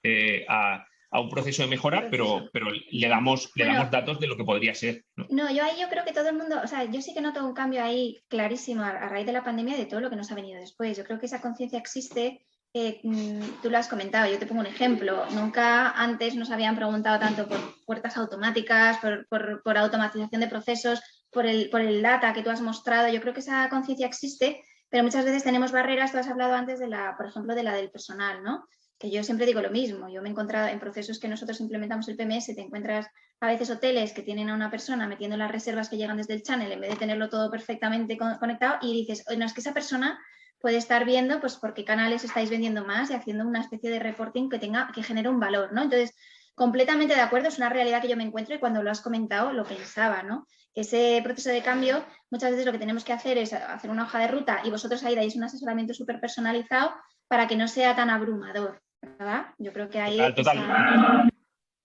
a a un proceso de mejora, pero le damos datos de lo que podría ser, ¿no? No, yo creo que todo el mundo, o sea, yo sí que noto un cambio ahí clarísimo a raíz de la pandemia y de todo lo que nos ha venido después. Yo creo que esa conciencia existe. Tú lo has comentado, yo te pongo un ejemplo. Nunca antes nos habían preguntado tanto por puertas automáticas, por automatización de procesos, por el data que tú has mostrado. Yo creo que esa conciencia existe, pero muchas veces tenemos barreras. Tú has hablado antes por ejemplo, de la del personal, ¿no? Que yo siempre digo lo mismo. Yo me he encontrado en procesos que nosotros implementamos el PMS, te encuentras a veces hoteles que tienen a una persona metiendo las reservas que llegan desde el channel en vez de tenerlo todo perfectamente conectado y dices, no, es que esa persona puede estar viendo pues por qué canales estáis vendiendo más y haciendo una especie de reporting que genere un valor, ¿no? Entonces, completamente de acuerdo, es una realidad que yo me encuentro y cuando lo has comentado lo pensaba, ¿no? Ese proceso de cambio, muchas veces lo que tenemos que hacer es hacer una hoja de ruta y vosotros ahí dais un asesoramiento súper personalizado para que no sea tan abrumador, ¿verdad? Yo creo que ahí... Total.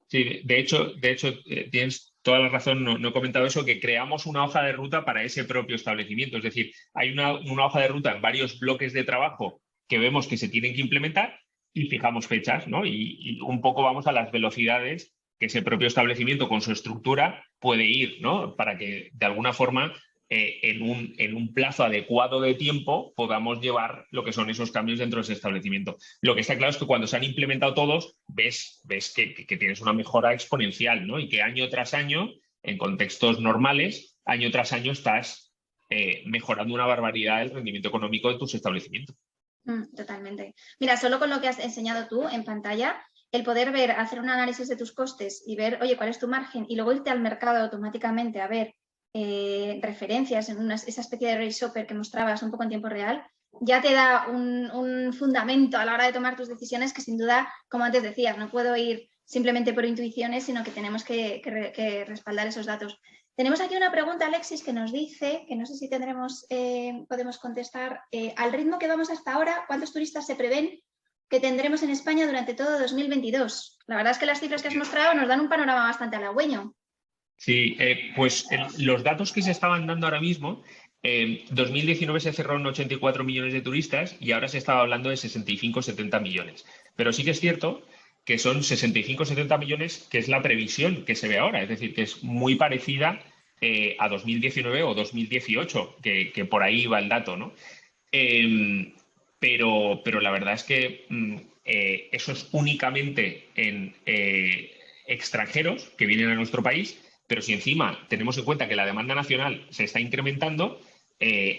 Sí, de hecho, tienes toda la razón, no he comentado eso, que creamos una hoja de ruta para ese propio establecimiento. Es decir, hay una hoja de ruta en varios bloques de trabajo que vemos que se tienen que implementar y fijamos fechas, ¿no? Y un poco vamos a las velocidades que ese propio establecimiento con su estructura puede ir, ¿no? Para que de alguna forma en un plazo adecuado de tiempo podamos llevar lo que son esos cambios dentro de ese establecimiento. Lo que está claro es que cuando se han implementado todos, ves que tienes una mejora exponencial, ¿no? Y que año tras año, en contextos normales, año tras año estás mejorando una barbaridad el rendimiento económico de tus establecimientos. Totalmente. Mira, solo con lo que has enseñado tú en pantalla, el poder ver, hacer un análisis de tus costes y ver, oye, cuál es tu margen y luego irte al mercado automáticamente a ver referencias en esa especie de rate shopper que mostrabas un poco en tiempo real, ya te da un fundamento a la hora de tomar tus decisiones que sin duda, como antes decías, no puedo ir simplemente por intuiciones, sino que tenemos que respaldar esos datos. Tenemos aquí una pregunta, Alexis, que nos dice, que no sé si podemos contestar, al ritmo que vamos hasta ahora, ¿cuántos turistas se prevén que tendremos en España durante todo 2022? La verdad es que las cifras que has mostrado nos dan un panorama bastante halagüeño. Sí, pues los datos que se estaban dando ahora mismo, 2019 se cerraron 84 millones de turistas y ahora se estaba hablando de 65-70 millones. Pero sí que es cierto que son 65-70 millones, que es la previsión que se ve ahora, es decir, que es muy parecida a 2019 o 2018, que por ahí va el dato, ¿no? Pero la verdad es que eso es únicamente en extranjeros que vienen a nuestro país. Pero si encima tenemos en cuenta que la demanda nacional se está incrementando,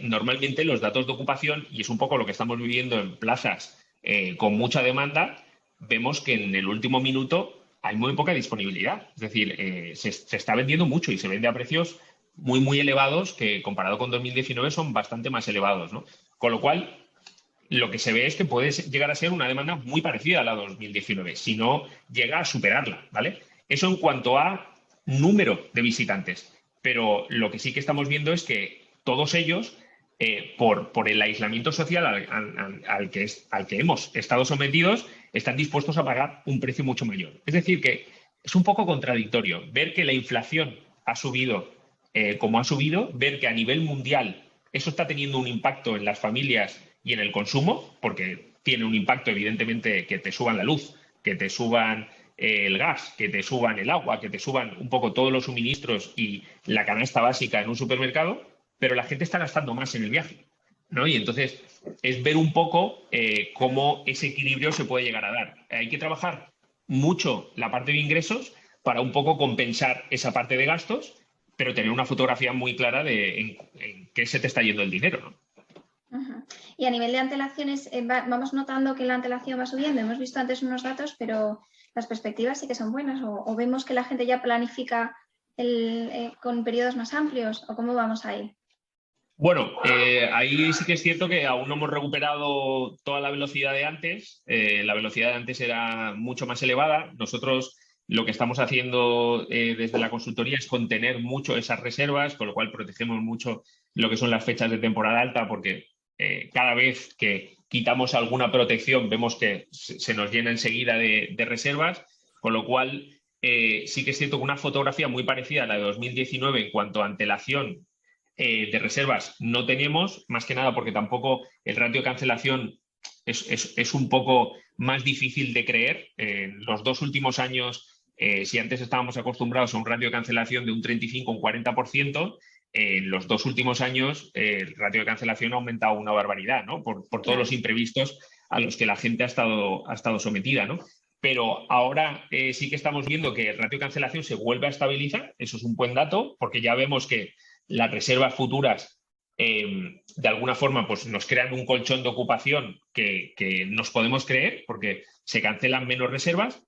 normalmente los datos de ocupación, y es un poco lo que estamos viviendo en plazas con mucha demanda, vemos que en el último minuto hay muy poca disponibilidad. Es decir, se está vendiendo mucho y se vende a precios muy, muy elevados que comparado con 2019 son bastante más elevados, ¿no? Con lo cual, lo que se ve es que puede llegar a ser una demanda muy parecida a la de 2019, si no llega a superarla, ¿vale? Eso en cuanto a número de visitantes. Pero lo que sí que estamos viendo es que todos ellos, por el aislamiento social al que hemos estado sometidos, están dispuestos a pagar un precio mucho mayor. Es decir, que es un poco contradictorio ver que la inflación ha subido como ha subido, ver que a nivel mundial eso está teniendo un impacto en las familias y en el consumo, porque tiene un impacto evidentemente que te suban la luz, que te suban el gas, que te suban el agua, que te suban un poco todos los suministros y la canasta básica en un supermercado, pero la gente está gastando más en el viaje, ¿no? Y entonces es ver un poco cómo ese equilibrio se puede llegar a dar. Hay que trabajar mucho la parte de ingresos para un poco compensar esa parte de gastos, pero tener una fotografía muy clara de en qué se te está yendo el dinero, ¿no? Y a nivel de antelaciones, vamos notando que la antelación va subiendo. Hemos visto antes unos datos, pero las perspectivas sí que son buenas. O vemos que la gente ya planifica con periodos más amplios, o cómo vamos ahí. Bueno, ahí sí que es cierto que aún no hemos recuperado toda la velocidad de antes. La velocidad de antes era mucho más elevada. Nosotros lo que estamos haciendo desde la consultoría es contener mucho esas reservas, con lo cual protegemos mucho lo que son las fechas de temporada alta, porque cada vez que quitamos alguna protección vemos que se nos llena enseguida de reservas, con lo cual sí que es cierto que una fotografía muy parecida a la de 2019 en cuanto a antelación de reservas no tenemos, más que nada porque tampoco el ratio de cancelación es un poco más difícil de creer. En los 2 últimos años, si antes estábamos acostumbrados a un ratio de cancelación de un 35 o un 40%, en los 2 últimos años el ratio de cancelación ha aumentado una barbaridad, ¿no? Por todos los imprevistos a los que la gente ha estado sometida, ¿no? Pero ahora sí que estamos viendo que el ratio de cancelación se vuelve a estabilizar. Eso es un buen dato, porque ya vemos que las reservas futuras de alguna forma pues nos crean un colchón de ocupación que nos podemos creer, porque se cancelan menos reservas.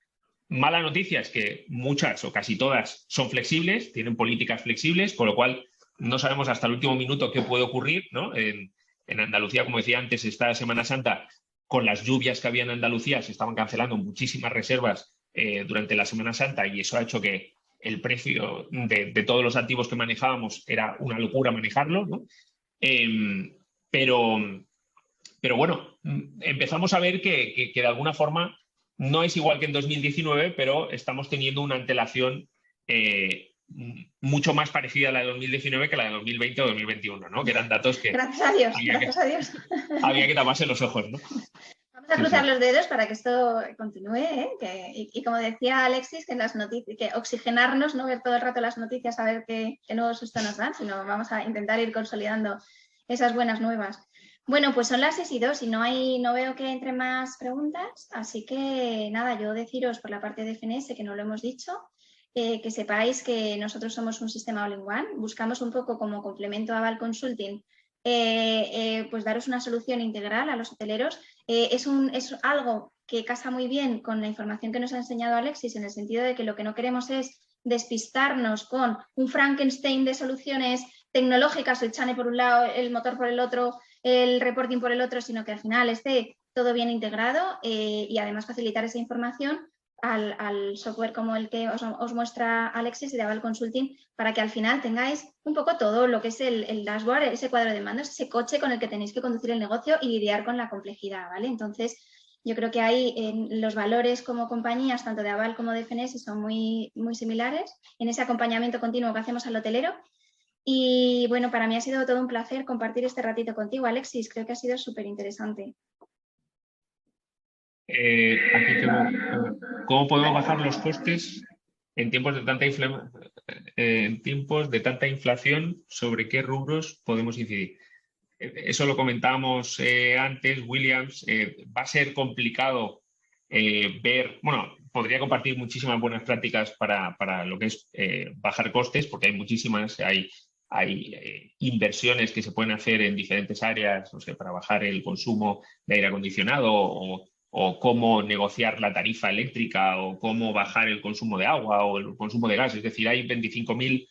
Mala noticia es que muchas o casi todas son flexibles, tienen políticas flexibles, con lo cual no sabemos hasta el último minuto qué puede ocurrir, ¿no? En Andalucía, como decía antes, esta Semana Santa, con las lluvias que había en Andalucía, se estaban cancelando muchísimas reservas durante la Semana Santa, y eso ha hecho que el precio de todos los activos que manejábamos era una locura manejarlo, ¿no? Pero bueno, empezamos a ver que de alguna forma no es igual que en 2019, pero estamos teniendo una antelación mucho más parecida a la de 2019 que la de 2020 o 2021, ¿no? Que eran datos que Gracias a Dios, había gracias a Dios. había que taparse los ojos, ¿no? Vamos a cruzar Sí. los dedos para que esto continúe, ¿eh? Y como decía Alexis, que las noticias, que oxigenarnos, no ver todo el rato las noticias a ver qué nuevo susto nos dan, sino vamos a intentar ir consolidando esas buenas nuevas. Bueno, pues son las 6:02 y no veo que entre más preguntas, así que nada, yo deciros por la parte de FNS, que no lo hemos dicho, que sepáis que nosotros somos un sistema all-in-one, buscamos un poco como complemento a Val Consulting, pues daros una solución integral a los hoteleros. Es algo que casa muy bien con la información que nos ha enseñado Alexis, en el sentido de que lo que no queremos es despistarnos con un Frankenstein de soluciones tecnológicas, el chane por un lado, el motor por el otro, el reporting por el otro, sino que al final esté todo bien integrado y además facilitar esa información al software como el que os muestra Alexis de Aval Consulting, para que al final tengáis un poco todo lo que es el dashboard, ese cuadro de mandos, ese coche con el que tenéis que conducir el negocio y lidiar con la complejidad, ¿vale? Entonces, yo creo que ahí los valores como compañías, tanto de Aval como de FNS, son muy, muy similares en ese acompañamiento continuo que hacemos al hotelero. Y bueno, para mí ha sido todo un placer compartir este ratito contigo, Alexis. Creo que ha sido súper interesante. Aquí tengo, ¿cómo podemos bajar los costes en tiempos de tanta inflación? ¿Sobre qué rubros podemos incidir? Eso lo comentábamos antes, Williams. Va a ser complicado ver, bueno, podría compartir muchísimas buenas prácticas para lo que es bajar costes, porque hay muchísimas, hay inversiones que se pueden hacer en diferentes áreas, no sé, para bajar el consumo de aire acondicionado o cómo negociar la tarifa eléctrica o cómo bajar el consumo de agua o el consumo de gas. Es decir, hay 25.000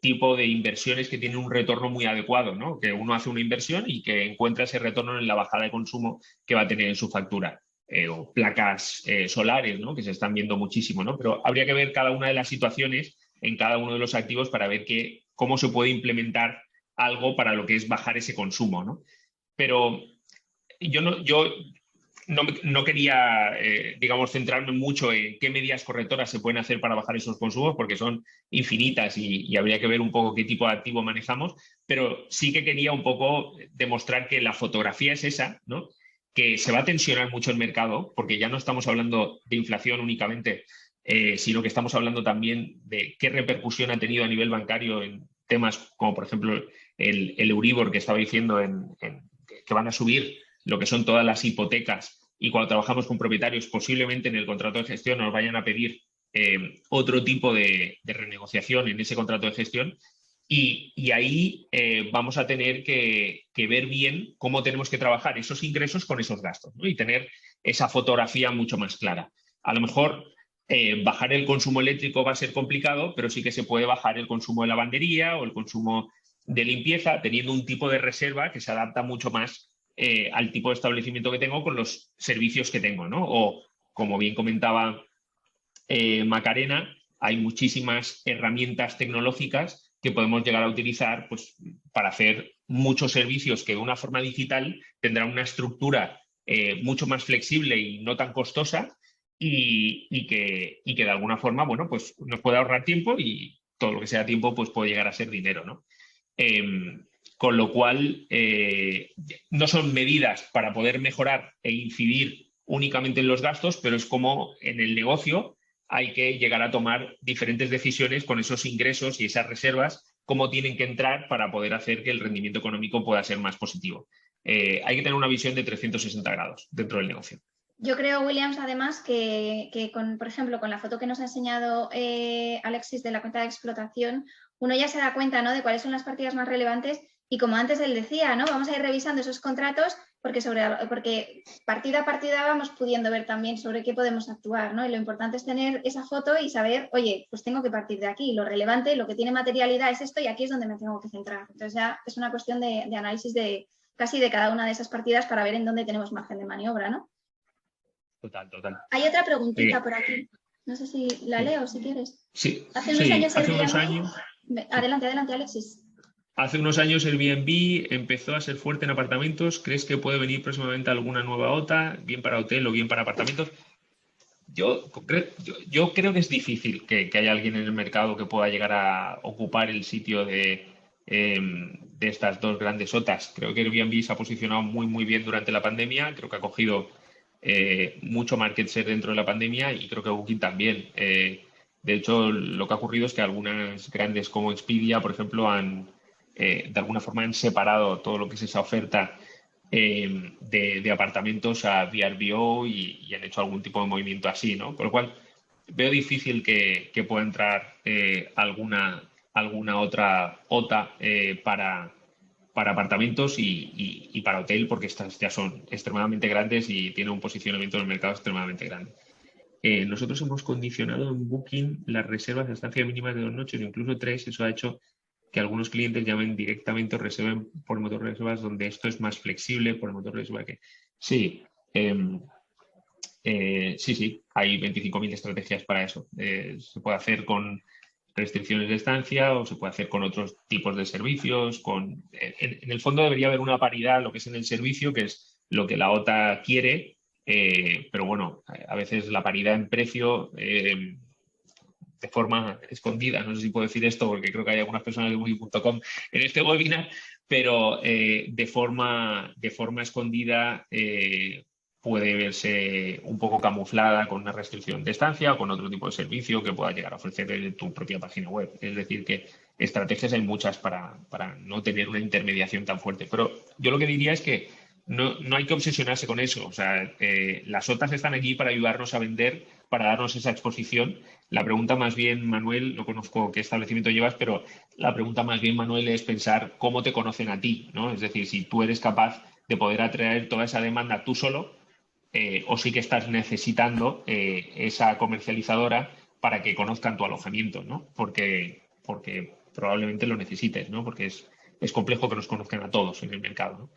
tipo de inversiones que tienen un retorno muy adecuado, ¿no? Que uno hace una inversión y que encuentra ese retorno en la bajada de consumo que va a tener en su factura. O placas solares, ¿no? Que se están viendo muchísimo, ¿no? Pero habría que ver cada una de las situaciones en cada uno de los activos para ver cómo se puede implementar algo para lo que es bajar ese consumo, ¿no? Pero yo no quería, digamos, centrarme mucho en qué medidas correctoras se pueden hacer para bajar esos consumos, porque son infinitas y habría que ver un poco qué tipo de activo manejamos, pero sí que quería un poco demostrar que la fotografía es esa, ¿no? Que se va a tensionar mucho el mercado, porque ya no estamos hablando de inflación únicamente, sino que estamos hablando también de qué repercusión ha tenido a nivel bancario en temas como, por ejemplo, el Euribor, que estaba diciendo que van a subir lo que son todas las hipotecas, y cuando trabajamos con propietarios posiblemente en el contrato de gestión nos vayan a pedir otro tipo de renegociación en ese contrato de gestión, y ahí vamos a tener que ver bien cómo tenemos que trabajar esos ingresos con esos gastos, ¿no? Y tener esa fotografía mucho más clara. A lo mejor bajar el consumo eléctrico va a ser complicado, pero sí que se puede bajar el consumo de lavandería o el consumo de limpieza, teniendo un tipo de reserva que se adapta mucho más al tipo de establecimiento que tengo con los servicios que tengo, ¿no? O, como bien comentaba Macarena, hay muchísimas herramientas tecnológicas que podemos llegar a utilizar, pues, para hacer muchos servicios que de una forma digital tendrán una estructura mucho más flexible y no tan costosa, y que de alguna forma, bueno, pues nos puede ahorrar tiempo, y todo lo que sea tiempo pues puede llegar a ser dinero, ¿no? Con lo cual, no son medidas para poder mejorar e incidir únicamente en los gastos, pero es como en el negocio hay que llegar a tomar diferentes decisiones con esos ingresos y esas reservas, cómo tienen que entrar para poder hacer que el rendimiento económico pueda ser más positivo. Hay que tener una visión de 360 grados dentro del negocio. Yo creo, Williams, además, que por ejemplo, con la foto que nos ha enseñado Alexis de la cuenta de explotación, uno ya se da cuenta, ¿no?, de cuáles son las partidas más relevantes y, como antes él decía, ¿no?, vamos a ir revisando esos contratos porque partida a partida vamos pudiendo ver también sobre qué podemos actuar, ¿no? Y lo importante es tener esa foto y saber, oye, pues tengo que partir de aquí, lo relevante, lo que tiene materialidad es esto y aquí es donde me tengo que centrar. Entonces ya es una cuestión de análisis casi de cada una de esas partidas para ver en dónde tenemos margen de maniobra, ¿no? Total, total. Hay otra preguntita por aquí. No sé si la leo, si quieres. Sí, Hace unos años años. Adelante, Alexis. Hace unos años Airbnb empezó a ser fuerte en apartamentos. ¿Crees que puede venir próximamente alguna nueva OTA, bien para hotel o bien para apartamentos? Yo creo que es difícil que haya alguien en el mercado que pueda llegar a ocupar el sitio de estas dos grandes OTAs. Creo que Airbnb se ha posicionado muy, muy bien durante la pandemia. Creo que ha cogido mucho market share dentro de la pandemia y creo que Booking también. De hecho, lo que ha ocurrido es que algunas grandes como Expedia, por ejemplo, de alguna forma han separado todo lo que es esa oferta de apartamentos a VRBO y han hecho algún tipo de movimiento así, ¿no? Con lo cual, veo difícil que pueda entrar alguna otra OTA para apartamentos y para hotel, porque estas ya son extremadamente grandes y tienen un posicionamiento en el mercado extremadamente grande. Nosotros hemos condicionado en Booking las reservas de estancia mínimas de 2 noches o incluso 3. Eso ha hecho que algunos clientes llamen directamente o reserven por el motor de reservas, donde esto es más flexible por el motor de reserva. Sí, sí, hay 25.000 estrategias para eso. Se puede hacer con restricciones de estancia o se puede hacer con otros tipos de servicios. En el fondo debería haber una paridad lo que es en el servicio, que es lo que la OTA quiere, pero bueno, a veces la paridad en precio de forma escondida, no sé si puedo decir esto porque creo que hay algunas personas de Booking.com en este webinar, pero de forma escondida puede verse un poco camuflada con una restricción de estancia o con otro tipo de servicio que pueda llegar a ofrecer en tu propia página web. Es decir, que estrategias hay muchas para no tener una intermediación tan fuerte. Pero yo lo que diría es que no hay que obsesionarse con eso. O sea, las OTAs están aquí para ayudarnos a vender, para darnos esa exposición. La pregunta más bien, Manuel, no conozco qué establecimiento llevas, pero la pregunta más bien, Manuel, es pensar cómo te conocen a ti, ¿no? Es decir, si tú eres capaz de poder atraer toda esa demanda tú solo, o sí que estás necesitando esa comercializadora para que conozcan tu alojamiento, ¿no? Porque probablemente lo necesites, ¿no? Porque es complejo que nos conozcan a todos en el mercado, ¿no?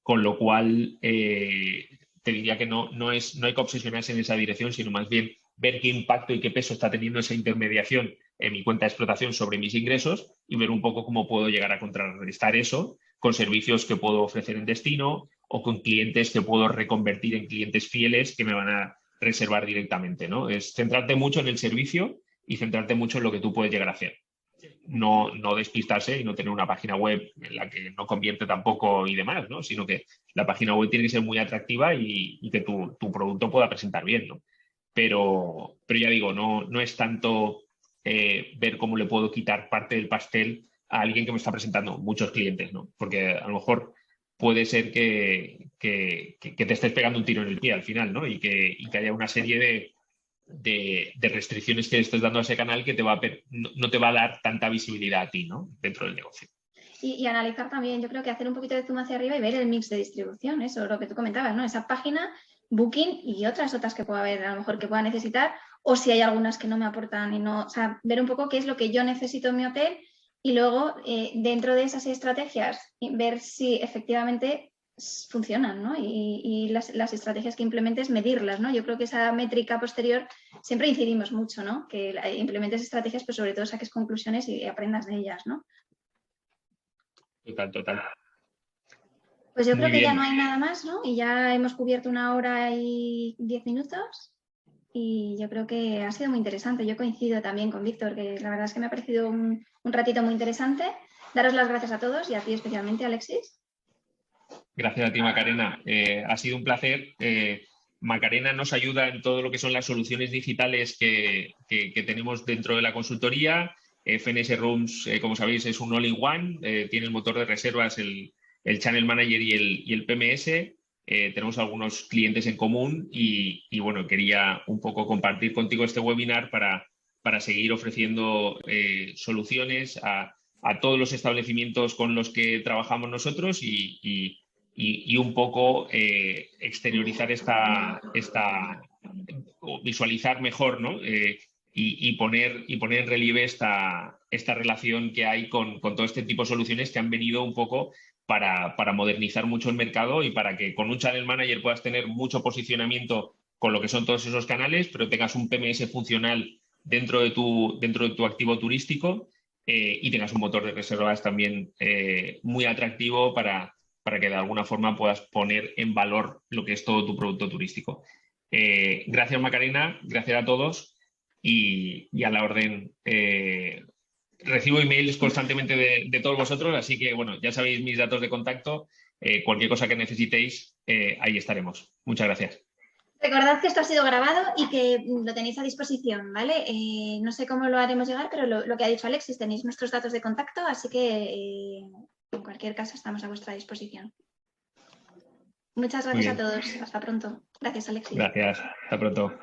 Con lo cual, te diría que no hay que obsesionarse en esa dirección, sino más bien ver qué impacto y qué peso está teniendo esa intermediación en mi cuenta de explotación sobre mis ingresos y ver un poco cómo puedo llegar a contrarrestar eso con servicios que puedo ofrecer en destino o con clientes que puedo reconvertir en clientes fieles que me van a reservar directamente, ¿no? Es centrarte mucho en el servicio y centrarte mucho en lo que tú puedes llegar a hacer. No despistarse y no tener una página web en la que no convierte tampoco y demás, ¿no? Sino que la página web tiene que ser muy atractiva y que tu producto pueda presentar bien, ¿no? Pero ya digo, no es tanto ver cómo le puedo quitar parte del pastel a alguien que me está presentando muchos clientes, ¿no? Porque a lo mejor puede ser que te estés pegando un tiro en el pie al final, ¿no? Y que haya una serie de restricciones que le estés dando a ese canal que no te va a dar tanta visibilidad a ti, ¿no? Dentro del negocio. Y analizar también, yo creo que hacer un poquito de zoom hacia arriba y ver el mix de distribución, eso, lo que tú comentabas, ¿no? Esa página, Booking y otras que pueda haber, a lo mejor que pueda necesitar, o si hay algunas que no me aportan y no, o sea, ver un poco qué es lo que yo necesito en mi hotel y luego dentro de esas estrategias ver si efectivamente funcionan, ¿no? Y las estrategias que implementes, medirlas, ¿no? Yo creo que esa métrica posterior siempre incidimos mucho, ¿no? Que implementes estrategias, pero sobre todo saques conclusiones y aprendas de ellas, ¿no? Total. Pues yo creo que ya no hay nada más, ¿no? Y ya hemos cubierto 1 hora y 10 minutos y yo creo que ha sido muy interesante. Yo coincido también con Víctor, que la verdad es que me ha parecido un ratito muy interesante. Daros las gracias a todos y a ti especialmente, Alexis. Gracias a ti, Macarena. Ha sido un placer. Macarena nos ayuda en todo lo que son las soluciones digitales que tenemos dentro de la consultoría. FNS Rooms, como sabéis, es un all-in-one. Tiene el motor de reservas, el Channel Manager y el PMS. Tenemos algunos clientes en común y bueno, quería un poco compartir contigo este webinar para seguir ofreciendo soluciones a todos los establecimientos con los que trabajamos nosotros y un poco exteriorizar o visualizar mejor, ¿no? Y poner en relieve esta relación que hay con todo este tipo de soluciones que han venido un poco para modernizar mucho el mercado y para que con un Channel Manager puedas tener mucho posicionamiento con lo que son todos esos canales, pero tengas un PMS funcional dentro de tu activo turístico y tengas un motor de reservas también muy atractivo para que de alguna forma puedas poner en valor lo que es todo tu producto turístico. Gracias, Macarena, gracias a todos y a la orden. Recibo emails constantemente de todos vosotros, así que bueno, ya sabéis mis datos de contacto. Cualquier cosa que necesitéis, ahí estaremos. Muchas gracias. Recordad que esto ha sido grabado y que lo tenéis a disposición, ¿vale? No sé cómo lo haremos llegar, pero lo que ha dicho Alexis, tenéis nuestros datos de contacto, así que en cualquier caso estamos a vuestra disposición. Muchas gracias a todos. Hasta pronto. Gracias, Alexis. Gracias. Hasta pronto.